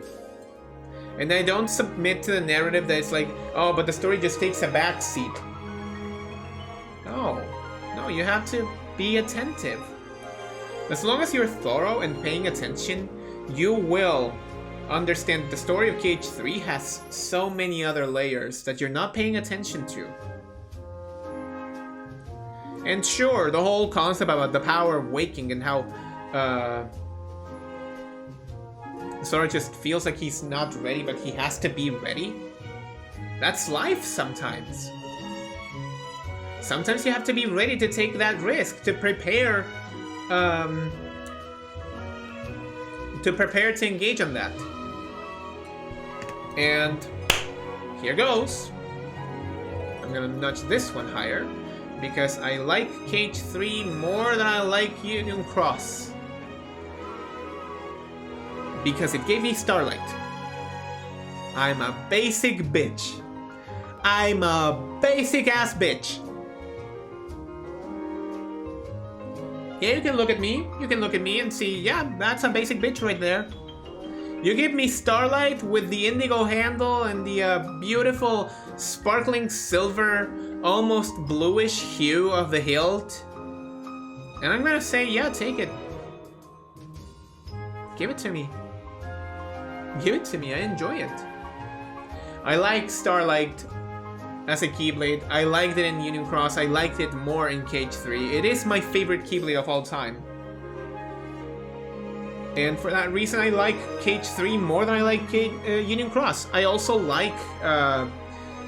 And I don't submit to the narrative that it's like, oh, but the story just takes a back seat. No, you have to be attentive. As long as you're thorough and paying attention, you will understand that the story of Cage 3 has so many other layers that you're not paying attention to. And sure, the whole concept about the power of waking and how Sora just feels like he's not ready, but he has to be ready. That's life sometimes. Sometimes you have to be ready to take that risk, to prepare to engage on that. And here goes. I'm gonna nudge this one higher because I like Cage 3 more than I like Union Cross. Because it gave me Starlight. I'm a basic bitch. I'm a basic ass bitch. Yeah, you can look at me. You can look at me and see, yeah, that's a basic bitch right there. You give me Starlight with the indigo handle and the beautiful sparkling silver, almost bluish hue of the hilt. And I'm gonna say, yeah, take it. Give it to me. Give it to me, I enjoy it. I like Starlight as a Keyblade. I liked it in Union Cross. I liked it more in Cage 3. It is my favorite Keyblade of all time. And for that reason, I like Cage 3 more than I like Union Cross. I also like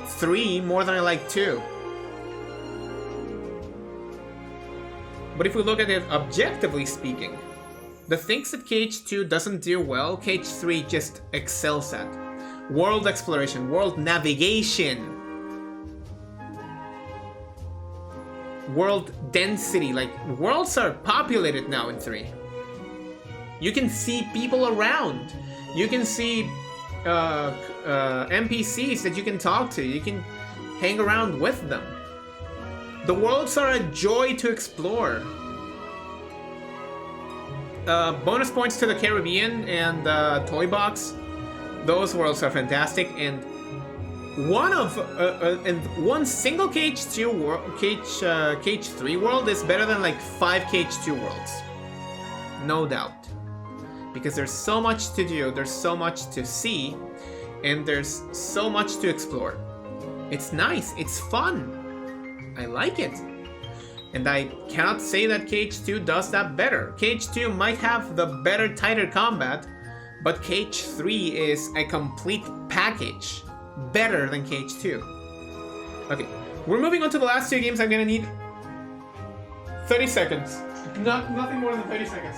3 more than I like 2. But if we look at it objectively speaking, the things that Cage 2 doesn't do well, Cage 3 just excels at. World exploration, world navigation, world density. Like, worlds are populated now in 3. You can see people around. You can see NPCs that you can talk to. You can hang around with them. The worlds are a joy to explore. Bonus points to the Caribbean and Toy Box. Those worlds are fantastic, and one single Cage 2 Cage 3 world is better than like 5 Cage 2 worlds, no doubt, because there's so much to do, there's so much to see, and there's so much to explore. It's nice, it's fun, I like it. And I cannot say that KH2 does that better. KH2 might have the better, tighter combat, but KH3 is a complete package. Better than KH2. Okay, we're moving on to the last two games. I'm gonna need 30 seconds. Nothing more than 30 seconds.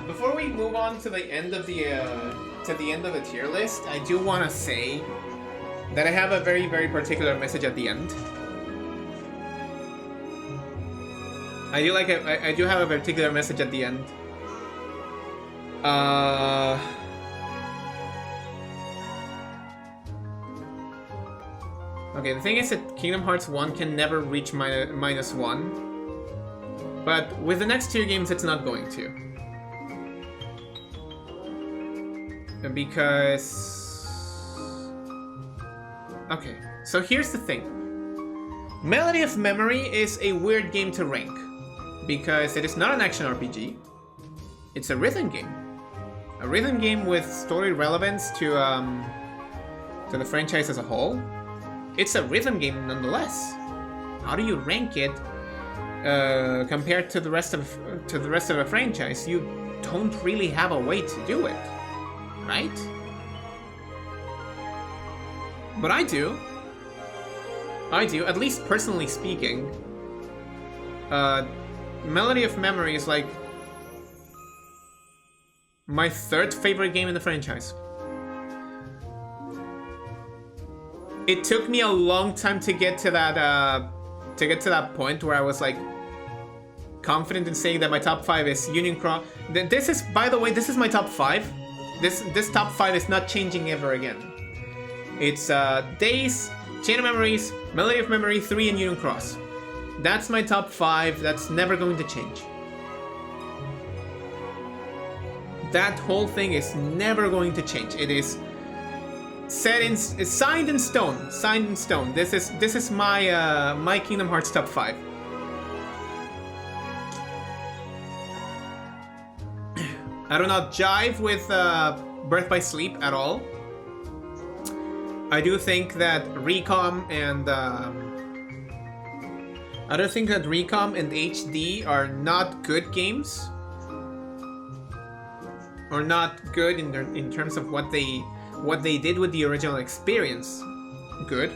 Before we move on to the end of the tier list, I do want to say that I have a very, very particular message at the end. I do have a particular message at the end. Okay, the thing is that Kingdom Hearts 1 can never reach -1, but with the next two games, it's not going to. Because... Okay, so here's the thing. Melody of Memory is a weird game to rank, because it is not an action RPG. It's a rhythm game. A rhythm game with story relevance to the franchise as a whole. It's a rhythm game nonetheless. How do you rank it compared to the rest of the franchise? You don't really have a way to do it. Right? But I do, at least personally speaking. Melody of Memory is like my third favorite game in the franchise. It took me a long time to get to that point where I was like confident in saying that my top 5 is Union Cross. This is, by the way, this is my top 5. This top 5 is not changing ever again. It's Days, Chain of Memories, Melody of Memory, 3, and Union Cross. That's my top 5. That's never going to change. That whole thing is never going to change. It is it's signed in stone. Signed in stone. This is my my Kingdom Hearts top 5. I do not jive with Birth by Sleep at all. I do think that Recom and HD are not good games, or not good in terms of what they did with the original experience. Good.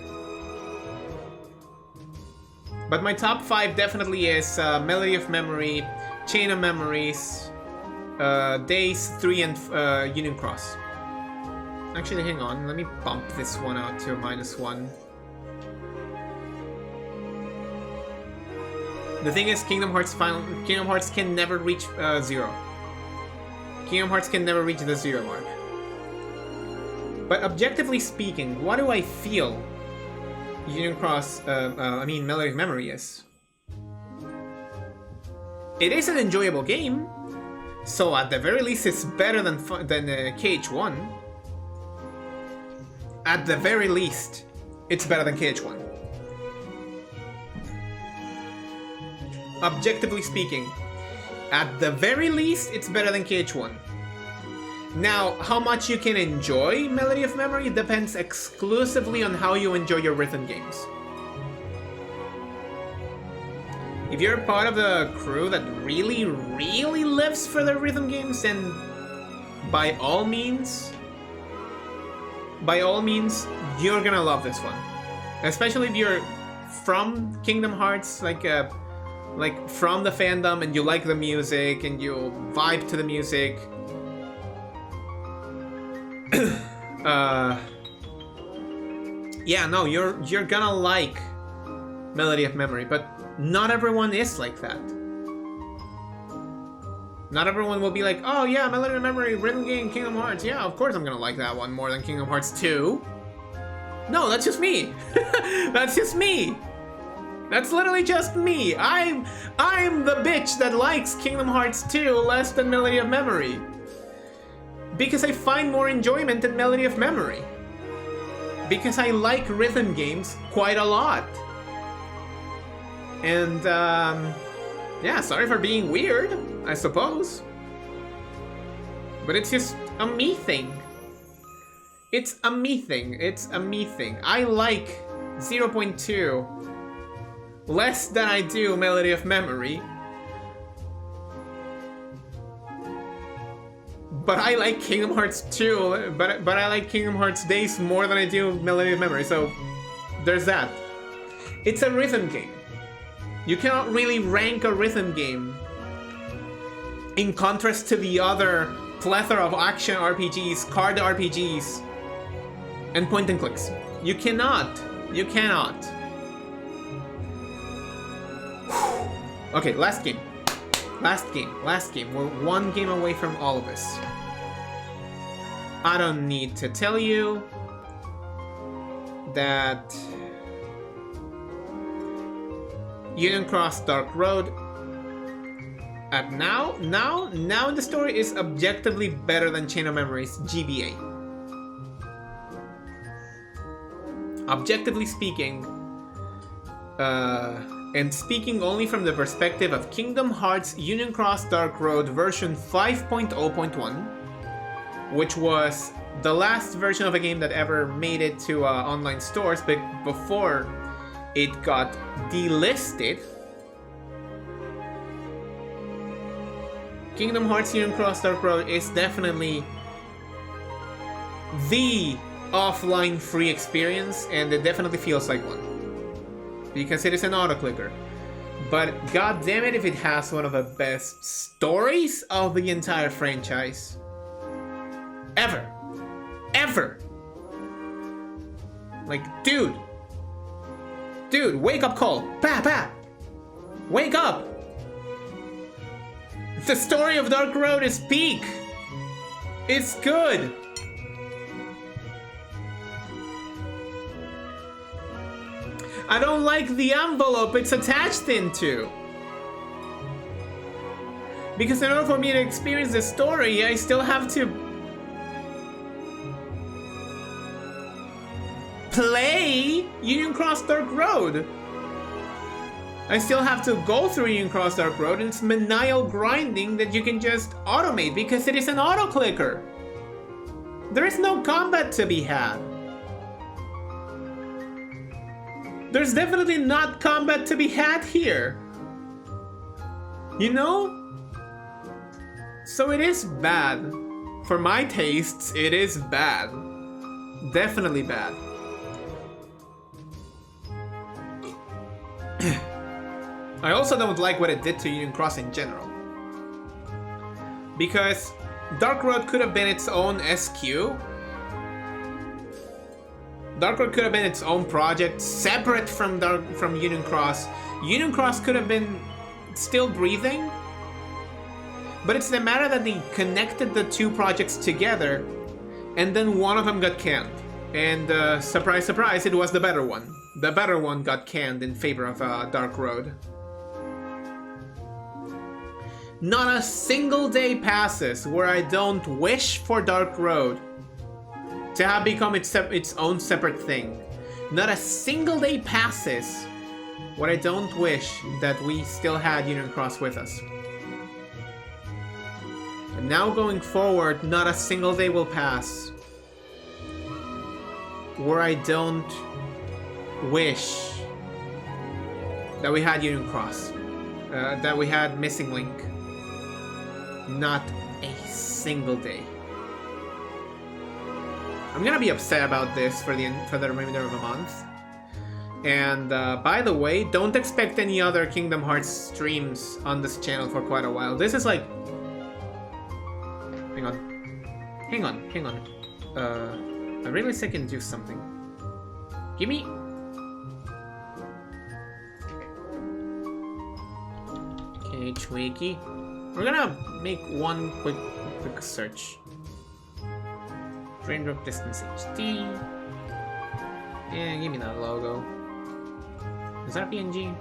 But my top 5 definitely is Melody of Memory, Chain of Memories, Days, 3, and Union Cross. Actually, hang on. Let me bump this one out to a -1. The thing is, Kingdom Hearts can never reach 0. Kingdom Hearts can never reach the 0 mark. But objectively speaking, what do I feel Union Cross, Melody of Memory is? It is an enjoyable game. So at the very least, it's better than KH1. At the very least, it's better than KH1. Objectively speaking, at the very least, it's better than KH1. Now, how much you can enjoy Melody of Memory depends exclusively on how you enjoy your rhythm games. If you're part of the crew that really, really lives for the rhythm games, then by all means, you're gonna love this one. Especially if you're from Kingdom Hearts, like from the fandom, and you like the music and you vibe to the music. yeah, no, you're gonna like Melody of Memory, but not everyone is like that. Not everyone will be like, oh yeah, Melody of Memory, rhythm game, Kingdom Hearts. Yeah, of course I'm gonna like that one more than Kingdom Hearts 2. No, that's just me. That's just me. That's literally just me. I'm the bitch that likes Kingdom Hearts 2 less than Melody of Memory. Because I find more enjoyment in Melody of Memory. Because I like rhythm games quite a lot. And, yeah, sorry for being weird, I suppose. But it's just a me thing. It's a me thing. It's a me thing. I like 0.2 less than I do Melody of Memory. But I like Kingdom Hearts 2, but I like Kingdom Hearts Days more than I do Melody of Memory, so there's that. It's a rhythm game. You cannot really rank a rhythm game in contrast to the other plethora of action RPGs, card RPGs, and point and clicks. You cannot. You cannot. Okay, last game. Last game. Last game. We're one game away from all of this. I don't need to tell you that Union Cross Dark Road at now in the story is objectively better than Chain of Memories GBA. Objectively speaking, and speaking only from the perspective of Kingdom Hearts Union Cross Dark Road version 5.0.1, which was the last version of a game that ever made it to online stores, but before it got delisted. Kingdom Hearts Union Cross Dark Road is definitely the offline free experience, and it definitely feels like one. Because it is an auto-clicker. But god damn it if it has one of the best stories of the entire franchise. Ever. Ever. Like, dude. Dude, wake up call. Pa. Wake up. The story of Dark Road is peak. It's good. I don't like the envelope it's attached into. Because in order for me to experience the story, I still have to play Union Cross Dark Road. I still have to go through Union Cross Dark Road, and it's maniacal grinding that you can just automate because it is an auto-clicker. There is no combat to be had. There's definitely not combat to be had here. You know? So it is bad. For my tastes, it is bad. Definitely bad. I also don't like what it did to Union Cross in general. Because Dark Road could have been its own SQ. Dark Road could have been its own project, separate from Union Cross. Union Cross could have been still breathing. But it's the matter that they connected the two projects together, and then one of them got canned. And surprise, surprise, it was the better one. The better one got canned in favor of Dark Road. Not a single day passes where I don't wish for Dark Road to have become its own separate thing. Not a single day passes where I don't wish that we still had Union Cross with us. And now going forward, not a single day will pass where I don't wish that we had Union Cross. That we had Missing Link. Not a single day. I'm gonna be upset about this for the remainder of the month. And by the way, don't expect any other Kingdom Hearts streams on this channel for quite a while. This is like... Hang on. I really say I can do something. Gimme. Okay, Twiggy. We're gonna make one quick search. Raindrop distance HD. Yeah, give me that logo. Is that a PNG?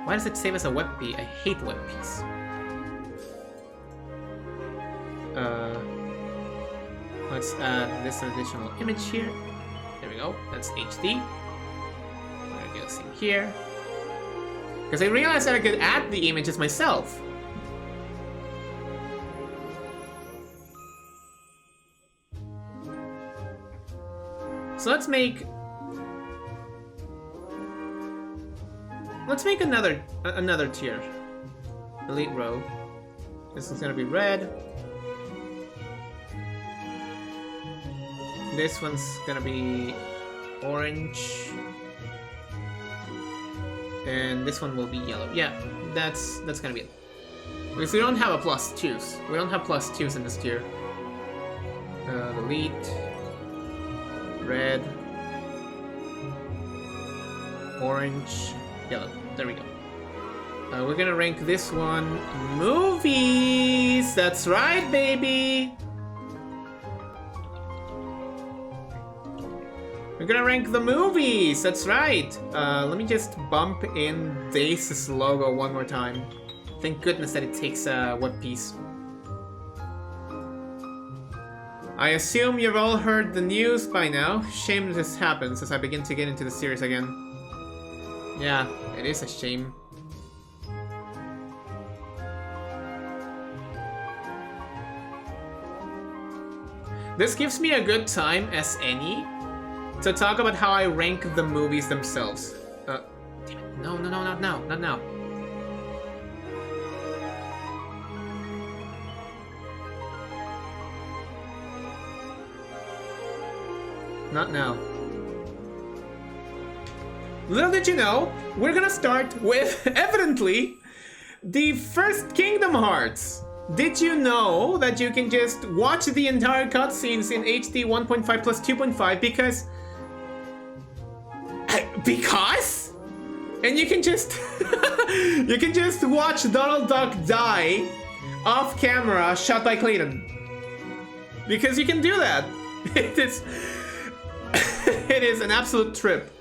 Why does it save as a WebP? I hate WebPs. Let's add this additional image here. There we go. That's HD. I'm gonna go see here. Because I realized that I could add the images myself. So let's make another tier. Delete row. This is gonna be red. This one's gonna be orange. And this one will be yellow. Yeah, that's gonna be it. Because we don't have a +2s. We don't have +2s in this tier. Delete. Red. Orange. Yellow. There we go. We're gonna rank this one movies. That's right, baby. We're gonna rank the movies. That's right. Let me just bump in Dace's logo one more time. Thank goodness that it takes a web piece. I assume you've all heard the news by now. Shame this happens as I begin to get into the series again. Yeah, it is a shame. This gives me a good time as any to talk about how I rank the movies themselves. Damn it. No, not now. Not now. Little did you know, we're gonna start with, evidently, the first Kingdom Hearts. Did you know that you can just watch the entire cutscenes in HD 1.5 plus 2.5 because... And you can just... you can just watch Donald Duck die off camera, shot by Clayton. Because you can do that. It is... it is an absolute trip.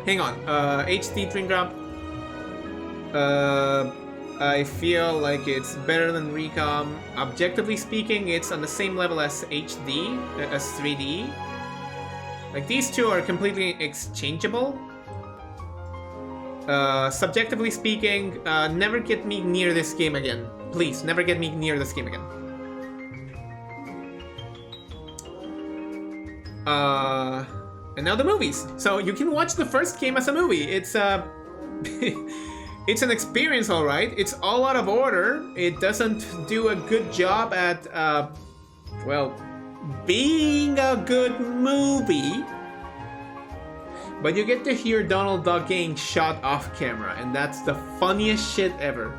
Hang on, HD Dream Drop. I feel like it's better than Recom. Objectively speaking, it's on the same level as HD, as 3D. Like, these two are completely exchangeable. Subjectively speaking, never get me near this game again. Please, never get me near this game again. And now the movies. So you can watch the first game as a movie. It's it's an experience, all right. It's all out of order. It doesn't do a good job at, well, being a good movie. But you get to hear Donald Duck getting shot off camera, and that's the funniest shit ever.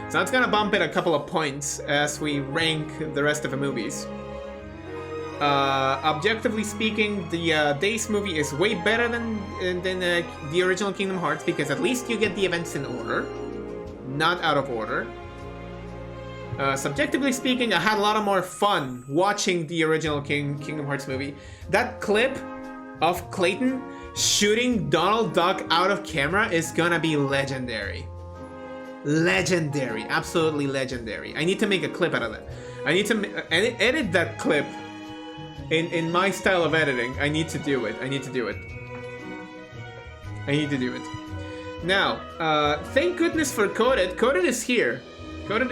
So that's gonna bump it a couple of points as we rank the rest of the movies. Objectively speaking, the Days movie is way better than the original Kingdom Hearts because at least you get the events in order, not out of order. Subjectively speaking, I had a lot of more fun watching the original Kingdom Hearts movie. That clip of Clayton shooting Donald Duck out of camera is gonna be legendary. Legendary, absolutely legendary. I need to make a clip out of that. I need to edit that clip. In my style of editing, I need to do it. I need to do it. Now, thank goodness for Coded. Coded is here. Coded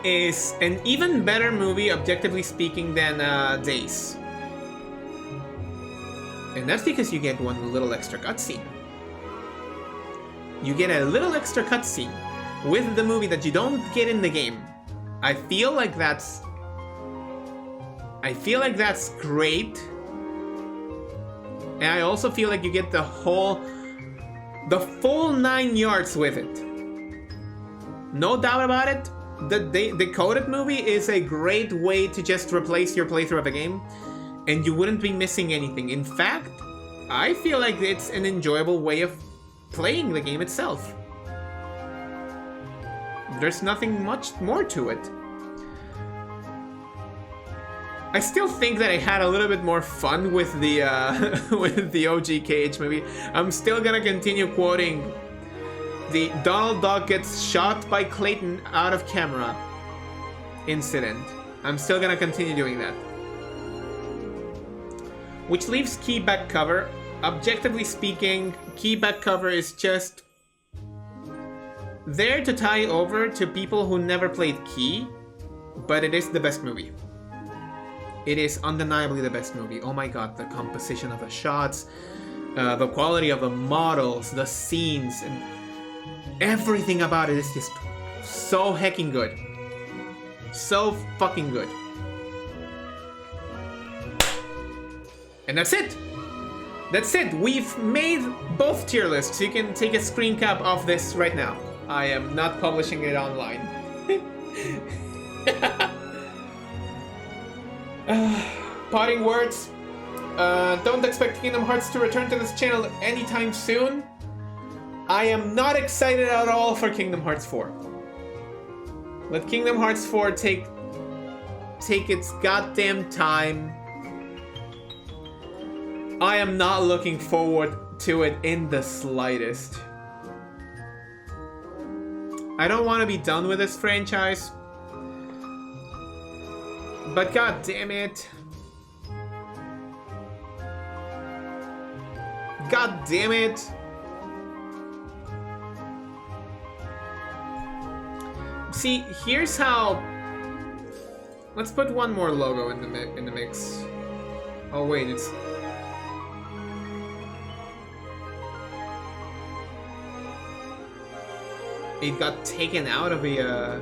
is an even better movie, objectively speaking, than Days. And that's because you get one little extra cutscene. You get a little extra cutscene with the movie that you don't get in the game. I feel like that's great. And I also feel like you get the full 9 yards with it. No doubt about it. the decoded movie is a great way to just replace your playthrough of a game, and you wouldn't be missing anything. In fact, I feel like it's an enjoyable way of playing the game itself. There's nothing much more to it. I still think that I had a little bit more fun with the with the OG KH movie. I'm still gonna continue quoting the Donald Duck gets shot by Clayton out of camera incident. I'm still gonna continue doing that. Which leaves key back cover. Objectively speaking, key back cover is just there to tie over to people who never played Key, but it is the best movie. It is undeniably the best movie. Oh my god, the composition of the shots, the quality of the models, the scenes, and everything about it is just so hecking good. So fucking good. And that's it! That's it! We've made both tier lists. You can take a screen cap of this right now. I am not publishing it online. Parting words. Don't expect Kingdom Hearts to return to this channel anytime soon. I am not excited at all for Kingdom Hearts 4. Let Kingdom Hearts 4 take its goddamn time. I am not looking forward to it in the slightest. I don't want to be done with this franchise. But god damn it. God damn it. See, here's how. Let's put one more logo in the mix. Oh wait, it's. It got taken out of the.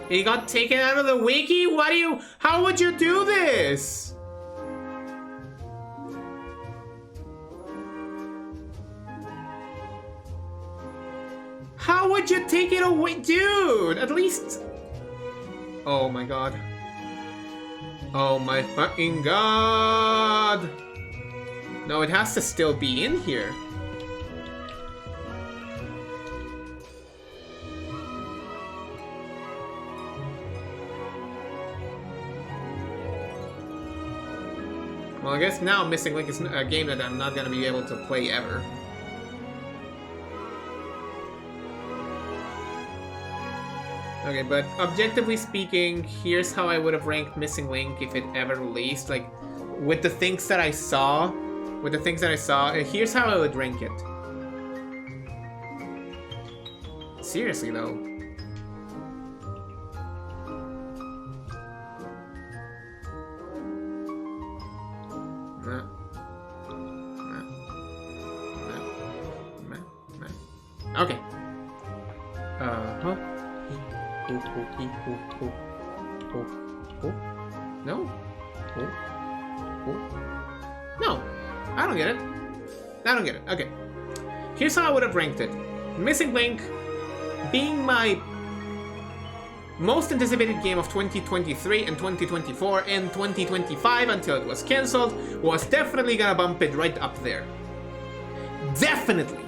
It got taken out of the wiki? What do you. How would you do this? How would you take it away? Dude, at least. Oh my god. Oh my fucking god. No, it has to still be in here. Well, I guess now Missing Link is a game that I'm not gonna be able to play ever. Okay, but objectively speaking, here's how I would have ranked Missing Link if it ever released. Like, with the things that I saw, here's how I would rank it. Seriously, though. Okay. No? No. I don't get it. I don't get it. Okay. Here's how I would have ranked it. Missing Link being my most anticipated game of 2023 and 2024 and 2025 until it was cancelled was definitely gonna bump it right up there. Definitely.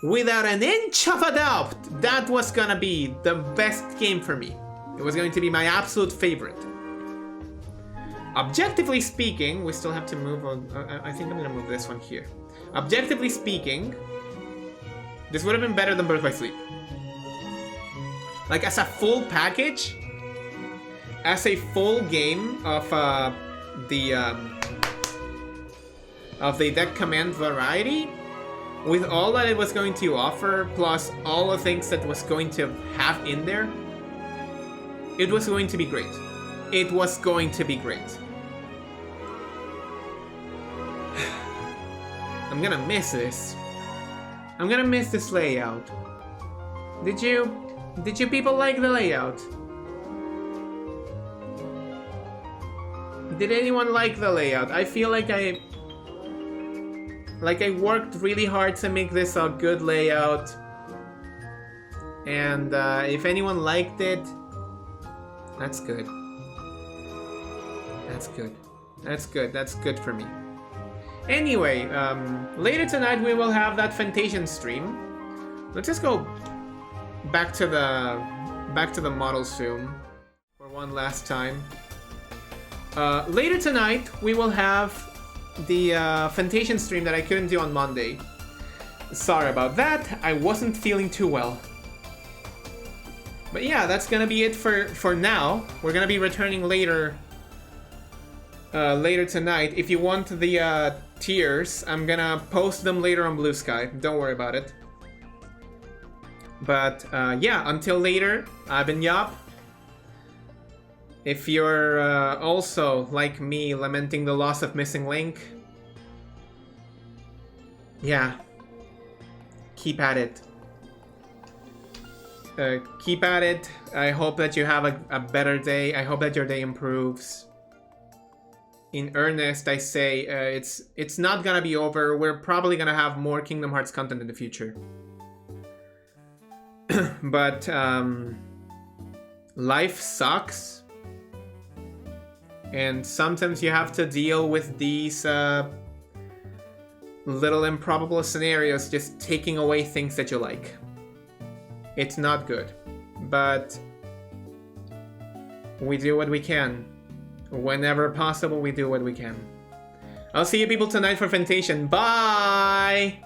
Without an inch of a doubt, that was gonna be the best game for me. It was going to be my absolute favorite. Objectively speaking, we still have to move on. I think I'm gonna move this one here. Objectively speaking, this would have been better than Birth by Sleep. Like, as a full package, as a full game of the deck command variety, with all that it was going to offer, plus all the things that it was going to have in there, it was going to be great. It was going to be great. I'm gonna miss this. I'm gonna miss this layout. Did you people like the layout? Did anyone like the layout? I feel like I worked really hard to make this a good layout. And if anyone liked it, that's good. That's good. That's good. That's good for me. Anyway, later tonight we will have that Fantasian stream. Let's just go back to the model soon for one last time. Later tonight we will have the Fantasian stream that I couldn't do on Monday. Sorry about that. I wasn't feeling too well. But yeah, that's gonna be it for now. We're gonna be returning later tonight. If you want the tiers, I'm gonna post them later on Blue Sky. Don't worry about it. But yeah, until later, I've been Yop. If you're also, like me, lamenting the loss of Missing Link, yeah, keep at it. Keep at it. I hope that you have a better day. I hope that your day improves. In earnest, I say it's not gonna be over. We're probably gonna have more Kingdom Hearts content in the future. But life sucks. And sometimes you have to deal with these little improbable scenarios just taking away things that you like. It's not good, but we do what we can. Whenever possible, we do what we can. I'll see you people tonight for Fantasian. Bye!